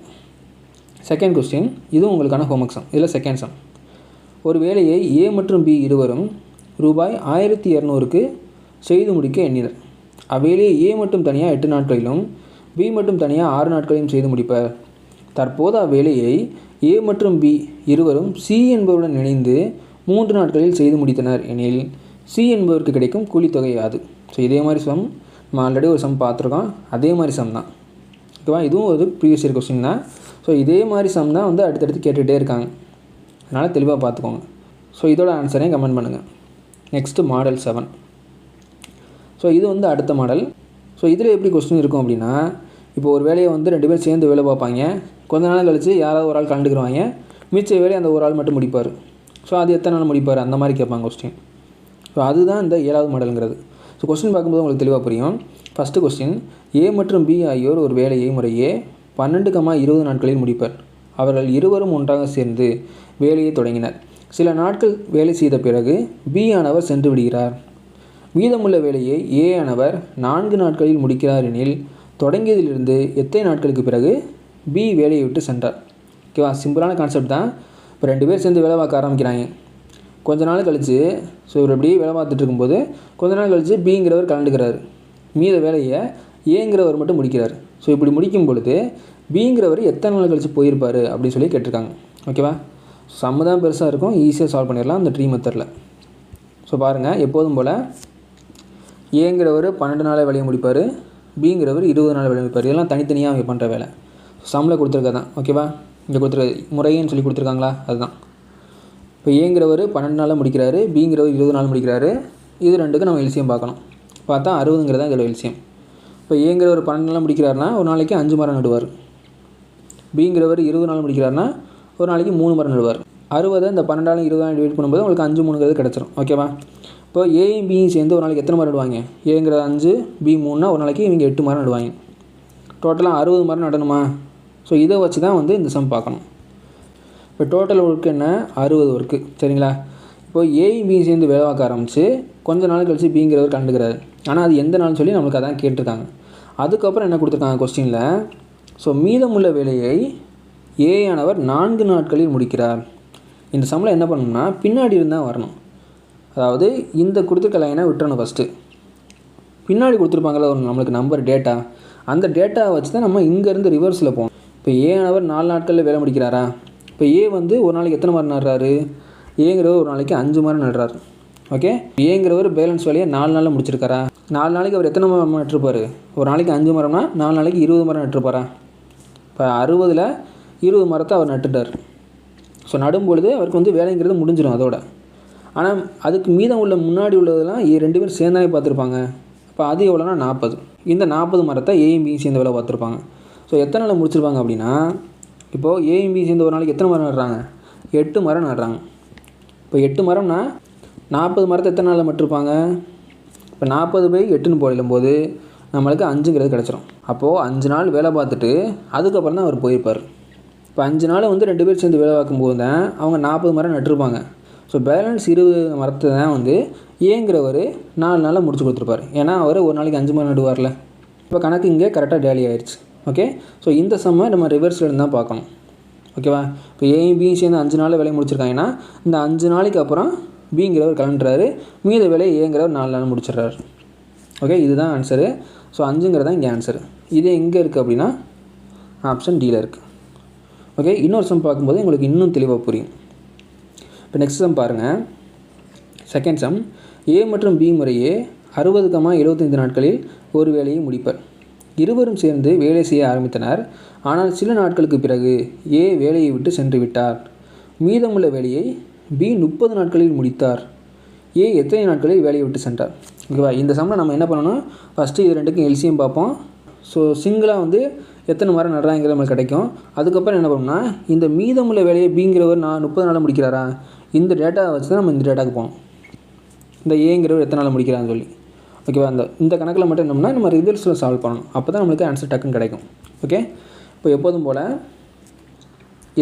Second question. இதுவும் உங்களுக்கான ஹோம்ஒர்க் சம். இதில் செகண்ட் சம். ஒரு வேலையை A மற்றும் B இருவரும் ரூபாய் 1200க்கு செய்து முடிக்க எண்ணினர். அவ்வேலையை A மட்டும் தனியாக 8 நாட்களிலும் B மட்டும் தனியாக 6 நாட்களிலும் செய்து முடிப்பர். தற்போது அவ்வேலையை A மற்றும் B இருவரும் C என்பவருடன் இணைந்து 3 நாட்களில் செய்து முடித்தனர் எனில் C என்பவருக்கு கிடைக்கும் கூலித்தொகை யாது? ஸோ இதே மாதிரி சம் நம்ம ஆல்ரெடி ஒரு சம் பார்த்துருக்கோம். அதே மாதிரி சம் தான். ஓகேவா? இதுவும் ஒரு ப்ரீவியஸ் இயர் கொஸ்டின் தான். ஸோ இதே மாதிரி சம் தான் வந்து அடுத்தடுத்து கேட்டுகிட்டே இருக்காங்க. அதனால் தெளிவாக பார்த்துக்கோங்க. ஸோ இதோட ஆன்சரையும் கமெண்ட் பண்ணுங்கள். Next model 7. ஸோ இது வந்து அடுத்த மாடல். ஸோ இதில் எப்படி கொஸ்டின் இருக்கும் அப்படின்னா, இப்போ ஒரு வேலையை வந்து 2 பேர் சேர்ந்து வேலை பார்ப்பாங்க. கொஞ்ச நாள் கழித்து யாராவது ஒரு ஆள் கலந்துக்குருவாங்க. மிச்ச வேலையை அந்த ஒரு ஆள் மட்டும் முடிப்பார். ஸோ அது எத்தனை நாள் முடிப்பார் அந்த மாதிரி கேட்பாங்க கொஸ்டின். ஸோ அதுதான் இந்த 7வது மாடலுங்கிறது. ஸோ கொஸ்டின் பார்க்கும்போது உங்களுக்கு தெளிவாக புரியும். ஃபஸ்ட்டு கொஸ்டின், ஏ மற்றும் பி ஆகியோர் ஒரு வேலையை முறையே 12,20 நாட்களில் முடிப்பர். அவர்கள் இருவரும் ஒன்றாக சேர்ந்து வேலையை தொடங்கினர். சில நாட்கள் வேலை செய்த பிறகு பி ஆனவர் சென்று விடுகிறார். மீதமுள்ள வேலையை ஏ ஆனவர் 4 நாட்களில் முடிக்கிறார் எனில் தொடங்கியதிலிருந்து எத்தனை நாட்களுக்கு பிறகு பி வேலையை விட்டு சென்றார். ஓகேவா, சிம்பிளான கான்செப்ட் தான். இப்போ 2 பேர் சேர்ந்து வேலை பார்க்க ஆரம்பிக்கிறாங்க. கொஞ்ச நாள் கழித்து, ஸோ இவர் எப்படி வேலை பார்த்துட்டு இருக்கும்போது கொஞ்ச நாள் கழித்து பிங்கிறவர் கலந்துக்கிறார். மீத வேலையை ஏங்கிறவர் மட்டும் முடிக்கிறார். ஸோ இப்படி முடிக்கும் பொழுது பிங்கிறவர் எத்தனை நாள் கழித்து போயிருப்பார் அப்படின்னு சொல்லி கேட்டிருக்காங்க. ஓகேவா, சம்ம தான் பெருசாக இருக்கும், ஈஸியாக சால்வ் பண்ணிடலாம் அந்த ட்ரீ மெத்தடில். ஸோ பாருங்கள், எப்போதும் போல் ஏங்கிறவர் 12 நாள் வேலையை முடிப்பார், பிங்கிறவர் 20 நாள் வேலை முடிப்பார். இதெல்லாம் தனித்தனியாக அவங்க பண்ணுற வேலை. சம்மில் கொடுத்துருக்க தான். ஓகேவா, இங்கே கொடுத்துருக்க முறைன்னு சொல்லி கொடுத்துருக்காங்களா, அதுதான். இப்போ ஏங்கிறவர் 12 நாளில் முடிக்கிறாரு, பிங்கிறவர் 20 நாள் முடிக்கிறாரு. இது ரெண்டுக்கும் நம்ம எல்சியம் பார்க்கணும். பார்த்தா 60ங்கிறதான் இதோட எல்சியம். இப்போ ஏங்கிறவர் 12 நாள் முடிக்கிறாருன்னா ஒரு நாளைக்கு 5 மரம் நடுவார். பிங்கிறவர் 20 நாள் முடிக்கிறாருன்னா ஒரு நாளைக்கு 3 மரம் நடுவார். 60 இந்த 12 20 டிவைட் பண்ணும்போது உங்களுக்கு 5 3ங்கிறது கிடச்சிரும். ஓகேவா, இப்போ ஏயும் பியும் சேர்ந்து ஒரு நாளைக்கு எத்தனை மரம் நடுவாங்க? ஏங்கிற 5, பி 3னா ஒரு நாளைக்கு இவங்க 8 மரம் நடுவாங்க. டோட்டலாக 60 மரம் நடணுமா? ஸோ இதை வச்சு தான் இந்த சம் பார்க்கணும். இப்போ டோட்டல் ஒர்க்கு என்ன? 60 ஒர்க்கு. சரிங்களா, இப்போ ஏயும் பியும் சேர்ந்து வேலை பார்க்க ஆரம்பித்து கொஞ்ச நாள் கழித்து பிங்கிறவர் கலந்துக்கிறாரு. ஆனால் அது எந்த நாள்னு சொல்லி நம்மளுக்கு அதான் கேட்டிருக்காங்க. அதுக்கப்புறம் என்ன கொடுத்துருக்காங்க கொஸ்டினில்? ஸோ மீதமுள்ள வேலையை ஏ ஆனவர் 4 நாட்களில் முடிக்கிறார். இந்த சம்மில் என்ன பண்ணணும்னா பின்னாடி இருந்தால் வரணும். அதாவது இந்த கொடுத்துருக்க லைனை விட்டுறணும். ஃபஸ்ட்டு பின்னாடி கொடுத்துருப்பாங்களா ஒரு நம்மளுக்கு நம்பர் டேட்டா, அந்த டேட்டாவை வச்சு தான் நம்ம இங்கேருந்து ரிவர்ஸில் போகணும். இப்போ ஏ ஆனவர் 4 நாட்களில் வேலை முடிக்கிறாரா? இப்போ ஏ ஒரு நாளைக்கு எத்தனை மரம் நடுறாரு? ஏங்கிறவர் ஒரு நாளைக்கு 5 மரம் நடுறாரு. ஓகே, ஏங்கிறவர் பேலன்ஸ் வேலையை 4 நாளில் முடிச்சிருக்காரா? 4 நாளைக்கு அவர் எத்தனை மரம் நட்டுருப்பார்? ஒரு நாளைக்கு 5 மரம்னா 4 நாளைக்கு 20 மரம் நட்டுருப்பாரா? இப்போ 60ல் 20 மரத்தை அவர் நட்டுட்டார். ஸோ நடும்பொழுது அவருக்கு வேலைங்கிறது முடிஞ்சிடும் அதோட. ஆனால் அதுக்கு மீதம் உள்ள முன்னாடி உள்ளதெல்லாம் 2 பேர் சேர்ந்தாலே பார்த்துருப்பாங்க. இப்போ அது எவ்வளோனா 40. இந்த 40 மரத்தை ஏயும் பியும் சேர்ந்து வேலை பார்த்துருப்பாங்க. ஸோ எத்தனை நாளில் முடிச்சிருப்பாங்க அப்படின்னா, இப்போது ஏயும் பியும் சேர்ந்து ஒரு நாளைக்கு எத்தனை மரம் நடுறாங்க? 8 மரம் நடுறாங்க. இப்போ 8 மரம்னா 40 மரத்தை எத்தனை நாளில் நட்டுருப்பாங்க? இப்போ 40/8ன்னு போடும்போது நம்மளுக்கு 5ங்கிறது கிடச்சிரும். அப்போது 5 நாள் வேலை பார்த்துட்டு அதுக்கப்புறம் தான் அவர் போயிருப்பார். இப்போ 5 நாள் 2 பேர் சேர்ந்து வேலை பார்க்கும்போது தான் அவங்க 40 மரம் நட்டுருப்பாங்க. ஸோ பேலன்ஸ் 20 மரத்தை தான் ஏங்கிறவர் 4 நாளில் முடிச்சு கொடுத்துருப்பார். ஏன்னா அவர் ஒரு நாளைக்கு 5 மரம் நடுவார்ல. இப்போ கணக்கு இங்கே கரெக்டாக டேலி ஆயிடுச்சு. ஓகே, ஸோ இந்த சம்மை நம்ம ரிவர்ஸில் இருந்து தான் பார்க்கணும். ஓகேவா, இப்போ ஏயும் பியும் சேர்ந்து 5 நாளில் வேலையை முடிச்சிருக்காங்கன்னா இந்த 5 நாளைக்கு அப்புறம் பிங்கிறவர் கலண்டுறாரு, மீத வேலையை ஏங்கிறவர் 4 நாள் முடிச்சிடுறாரு. ஓகே, இதுதான் ஆன்சரு. ஸோ 5ங்கிறது தான் இங்கே ஆன்சரு. இது எங்கே இருக்குது அப்படின்னா ஆப்ஷன் டியில் இருக்குது. ஓகே, இன்னொரு சம் பார்க்கும்போது உங்களுக்கு இன்னும் தெளிவாக புரியும். இப்போ நெக்ஸ்ட் சம் பாருங்கள். செகண்ட் சம், ஏ மற்றும் பி முறையே 60,75 நாட்களில் ஒரு வேலையை முடிப்பர். இருவரும் சேர்ந்து வேலை செய்ய ஆரம்பித்தனர். ஆனால் சில நாட்களுக்கு பிறகு ஏ வேலையை விட்டு சென்று விட்டார். மீதமுள்ள வேலையை பி 30 நாட்களில் முடித்தார். ஏ எத்தனை நாட்களில் வேலையை விட்டு சென்றார்? ஓகேவா, இந்த சம்மில் நம்ம என்ன பண்ணணும்? ஃபஸ்ட்டு இது ரெண்டுக்கும் எல்சியம் பார்ப்போம். ஸோ சிங்கிளாக எத்தனை மரம் நடுறாங்கிறது நம்மளுக்கு கிடைக்கும். அதுக்கப்புறம் என்ன பண்ணணும்னா இந்த மீதமுள்ள வேலையை பிங்கிறவர் 30 நாளில் முடிக்கிறாரா, இந்த டேட்டாவை வச்சு தான் நம்ம இந்த டேட்டாவுக்கு போகணும். இந்த ஏங்கிறவர் எத்தனை நாளில் முடிக்கிறான்னு சொல்லி. ஓகேவா, இந்த கணக்கில் மட்டும் என்னம்னா நம்ம ரிவர்ஸில் சால்வ் பண்ணணும். அப்போ தான் நம்மளுக்கு ஆன்சர் டக்குன்னு கிடைக்கும். ஓகே, இப்போ எப்போதும் போல்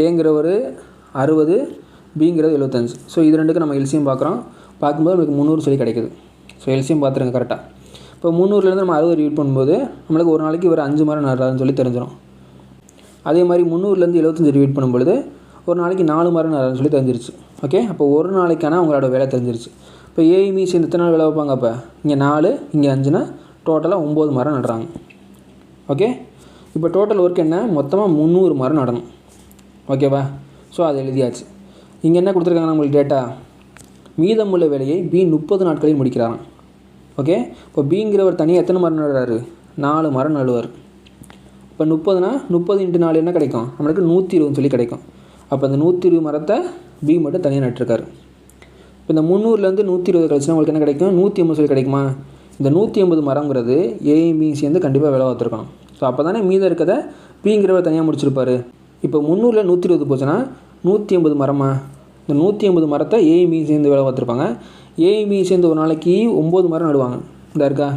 ஏங்கிறவர் 60, பிங்கிறது 75. ஸோ இது ரெண்டுக்கு நம்ம எல்சியம் பார்க்குறோம். பார்க்கும்போது நம்மளுக்கு 300 சொல்லி கிடைக்குது. ஸோ எல்சியம் பார்த்துருங்க கரெக்டாக. இப்போ 300லேருந்து நம்ம 60 டிவைட் பண்ணும்போது நம்மளுக்கு ஒரு நாளைக்கு ஒரு 5 மரம் நடுறாருன்னு சொல்லி தெரிஞ்சிடும். அதே மாதிரி 300லேருந்து 75 டிவைட் பண்ணும்பொழுது ஒரு நாளைக்கு 4 மரம் நடுறாருன்னு சொல்லி தெரிஞ்சிருச்சு. ஓகே, அப்போ ஒரு நாளைக்கான அவங்களோட வேலை தெரிஞ்சிருச்சு. இப்போ ஏஇமி சேர்ந்து எத்தனை நாள் வேலை வைப்பாங்க? அப்போ இங்கே 4, இங்கே 5னா டோட்டலாக 9 மரம் நடுறாங்க. ஓகே, இப்போ டோட்டல் ஒர்க் என்ன? மொத்தமாக 300 மரம் நடணும். ஓகேவா, ஸோ அது எழுதியாச்சு. இங்கே என்ன கொடுத்துருக்காங்க நம்மளுக்கு டேட்டா? மீதமுள்ள வேலையை பி 30 நாட்களில் முடிக்கிறாங்க. ஓகே, இப்போ பிங்கிறவர் தனியாக எத்தனை மரம் நடுறாரு? 4 மரம் நடுவார். இப்போ 30னா 30 × 4 என்ன கிடைக்கும்? நம்மளுக்கு 120 சொல்லி கிடைக்கும். அப்போ அந்த 120 மரத்தை பி மட்டும் தனியாக நட்டுருக்காரு. இப்போ இந்த 300லேருந்து 120 கழிச்சுனா உங்களுக்கு என்ன கிடைக்கும்? 180 சொல்லி கிடைக்குமா? இந்த 180 மரங்கிறது ஏயும் பியும் சேர்ந்து கண்டிப்பாக வேலை பார்த்துருக்கணும். ஸோ அப்போ தானே மீதம் இருக்கிறத பிங்கிறவர் தனியாக முடிச்சிருப்பார். இப்போ 300ல் 120 போச்சுன்னா 180 மரமா? இந்த 150 மரத்தை ஏயும் பியும் சேர்ந்து வேலை பார்த்துருப்பாங்க. ஏயும் பியும் சேர்ந்து ஒரு நாளைக்கு 9 மரம் நடுவாங்க. இந்த இருக்கா,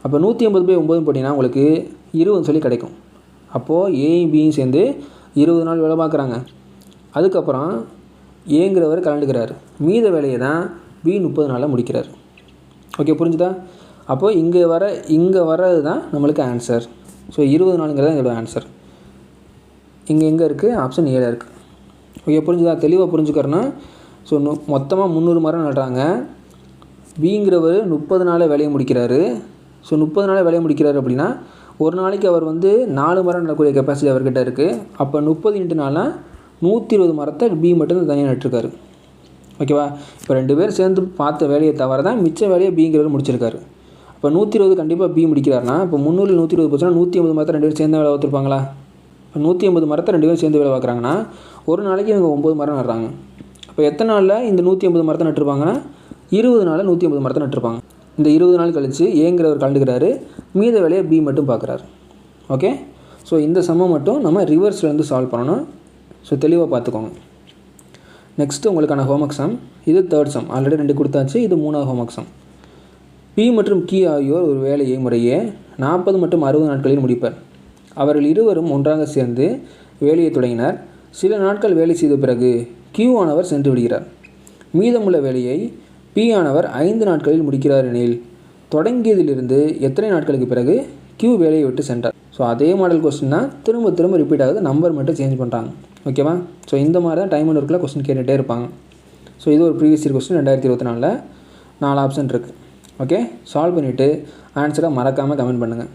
அப்போ 150/9 போட்டிங்கன்னா உங்களுக்கு 20 சொல்லி கிடைக்கும். அப்போது ஏயும் பியும் சேர்ந்து 20 நாள் வேலை பார்க்குறாங்க. அதுக்கப்புறம் ஏங்கிறவர் கலந்துக்கிறார். மீத வேலையை தான் பி 30 நாளில் முடிக்கிறார். ஓகே, புரிஞ்சுதா? அப்போது இங்கே வர்றது தான் நம்மளுக்கு ஆன்சர். ஸோ 20 நாளுங்கிறது எங்களோட ஆன்சர். இங்கே எங்கே இருக்குது? ஆப்ஷன் 7 இருக்குது. ஓகே, புரிஞ்சுதா? தெளிவாக புரிஞ்சுக்கிறேன்னா, ஸோ மொத்தமாக 300 மரம் நடுறாங்க. பிங்கிறவர் 30 நாளில் வேலையை முடிக்கிறாரு. ஸோ 30 நாளில் வேலையை முடிக்கிறாரு அப்படின்னா ஒரு நாளைக்கு அவர் 4 மரம் நடக்கூடிய கெப்பாசிட்டி அவர்கிட்ட இருக்குது. அப்போ 30 × 4 120 மரத்தை பி மட்டும் தனியாக நட்டுருக்காரு. ஓகேவா? இப்போ 2 பேர் சேர்ந்து பார்த்த வேலையை தவிர தான் மிச்ச வேலையை பிங்கிறவர் முடிச்சிருக்காரு. இப்போ 120 கண்டிப்பாக பி முடிக்கிறாருன்னா இப்போ 300 120 போச்சுன்னா 150 மரத்தை 2 பேர் சேர்ந்து வேலை பார்த்துருப்பாங்களா? இப்போ 150 மரத்தை 2 பேர் சேர்ந்து வேலை பார்க்குறாங்கன்னா ஒரு நாளைக்கு இவங்க 9 மரம் நடுறாங்க. அப்போ எத்தனை நாளில் இந்த 150 மரத்தை நட்டுருப்பாங்கன்னா 20 நாளில் 150 மரத்தை நட்டுருப்பாங்க. இந்த 20 நாள் கழித்து ஏங்கிறவர் கலந்துக்கிறாரு. மீத வேலையை பி மட்டும் பார்க்குறாரு. ஓகே, ஸோ இந்த சம்மம் மட்டும் நம்ம ரிவர்ஸ்லேருந்து சால்வ் பண்ணணும். ஸோ தெளிவாக பார்த்துக்கோங்க. நெக்ஸ்ட்டு உங்களுக்கான ஹோம்ஒர்க் சம். இது 3rd சம். ஆல்ரெடி 2 கொடுத்தாச்சு. இது 3வது ஹோம்ஒர்க் சம். பி மற்றும் கி ஆகியோர் ஒரு வேலையை முறையே 40 மற்றும் 60 நாட்களில் முடிப்பர். அவர்கள் இருவரும் ஒன்றாக சேர்ந்து வேலையை தொடங்கினர். சில நாட்கள் வேலை செய்த பிறகு கியூ ஆனவர் சென்று விடுகிறார். மீதமுள்ள வேலையை பி ஆனவர் 5 நாட்களில் முடிக்கிறார் எனில் தொடங்கியதிலிருந்து எத்தனை நாட்களுக்கு பிறகு கியூ வேலையை விட்டு சென்றார்? ஸோ அதே மாடல் கொஸ்டின் தான் திரும்ப ரிப்பீட் ஆகுது. நம்பர் மட்டும் சேஞ்ச் பண்ணுறாங்க. ஓகேவா? ஸோ இந்த மாதிரி தான் டைம் அண்ட் ஒர்க்கில் கொஸ்டின் கேட்டுகிட்டே இருப்பாங்க. ஸோ இது ஒரு ப்ரீவியஸ் இயர் கொஸ்டின் 2024 4 ஆப்ஷன் இருக்குது. ஓகே, சால்வ் பண்ணிவிட்டு ஆன்சரை மறக்காமல் கமெண்ட் பண்ணுங்கள்.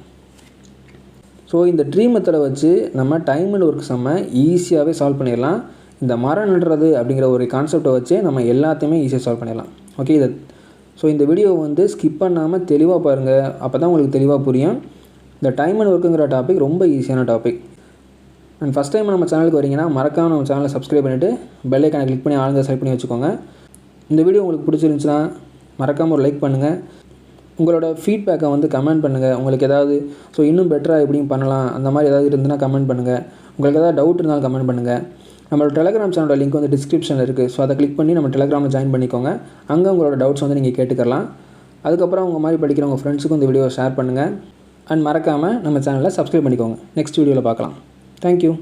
ஸோ இந்த ட்ரீ மெத்தடை வச்சு நம்ம டைம் அண்ட் ஒர்க் செம்ம ஈஸியாகவே சால்வ் பண்ணிடலாம். இந்த மரம் நடுறது அப்படிங்கிற ஒரு கான்செப்டை வச்சு நம்ம எல்லாத்தையுமே ஈஸியாக சால்வ் பண்ணிடலாம். ஓகே, ஸோ இந்த வீடியோவை ஸ்கிப் பண்ணாமல் தெளிவாக பாருங்கள். அப்போ தான் உங்களுக்கு தெளிவாக புரியும். இந்த டைம் அண்ட் ஒர்க்குங்கிற டாபிக் ரொம்ப ஈஸியான டாபிக். அண்ட் ஃபஸ்ட் டைம் நம்ம சேனலுக்கு வரீங்கன்னா மறக்காமல் நம்ம சேனலை சப்ஸ்கிரைப் பண்ணிவிட்டு பெல் ஐக்கானை கிளிக் பண்ணி ஆளுங்க செலக்ட் பண்ணி வச்சுக்கோங்க. இந்த வீடியோ உங்களுக்கு பிடிச்சிருந்துச்சுன்னா மறக்காமல் ஒரு லைக் பண்ணுங்கள். உங்களோட ஃபீட்பேக்கை கமெண்ட் பண்ணுங்கள். உங்களுக்கு ஏதாவது இன்னும் பெட்டராக எப்படியும் பண்ணலாம் அந்த மாதிரி ஏதாவது இருந்துன்னா கமெண்ட் பண்ணுங்கள். உங்களுக்கு ஏதாவது டவுட் இருந்தாலும் கமெண்ட் பண்ணுங்கள். நம்மளோட டெலகிராம் சேனலோட லிங்க் டிஸ்கிரிப்ஷனில் இருக்குது. ஸோ அதை கிளிக் பண்ணி நம்ம டெலகிராமில் ஜாயின் பண்ணிக்கோங்க. அங்கே உங்களோட டவுட்ஸ் நீங்கள் கேட்டுக்கலாம். அதுக்கப்புறம் உங்கள் மாதிரி படிக்கிற உங்கள் ஃப்ரெண்ட்ஸுக்கும் இந்த வீடியோவை ஷேர் பண்ணுங்கள். அண்ட் மறக்காமல் நம்ம சேனலை சப்ஸ்கிரைப் பண்ணிக்கோங்க. நெக்ஸ்ட் வீடியோவில் பார்க்கலாம். தேங்க்யூ.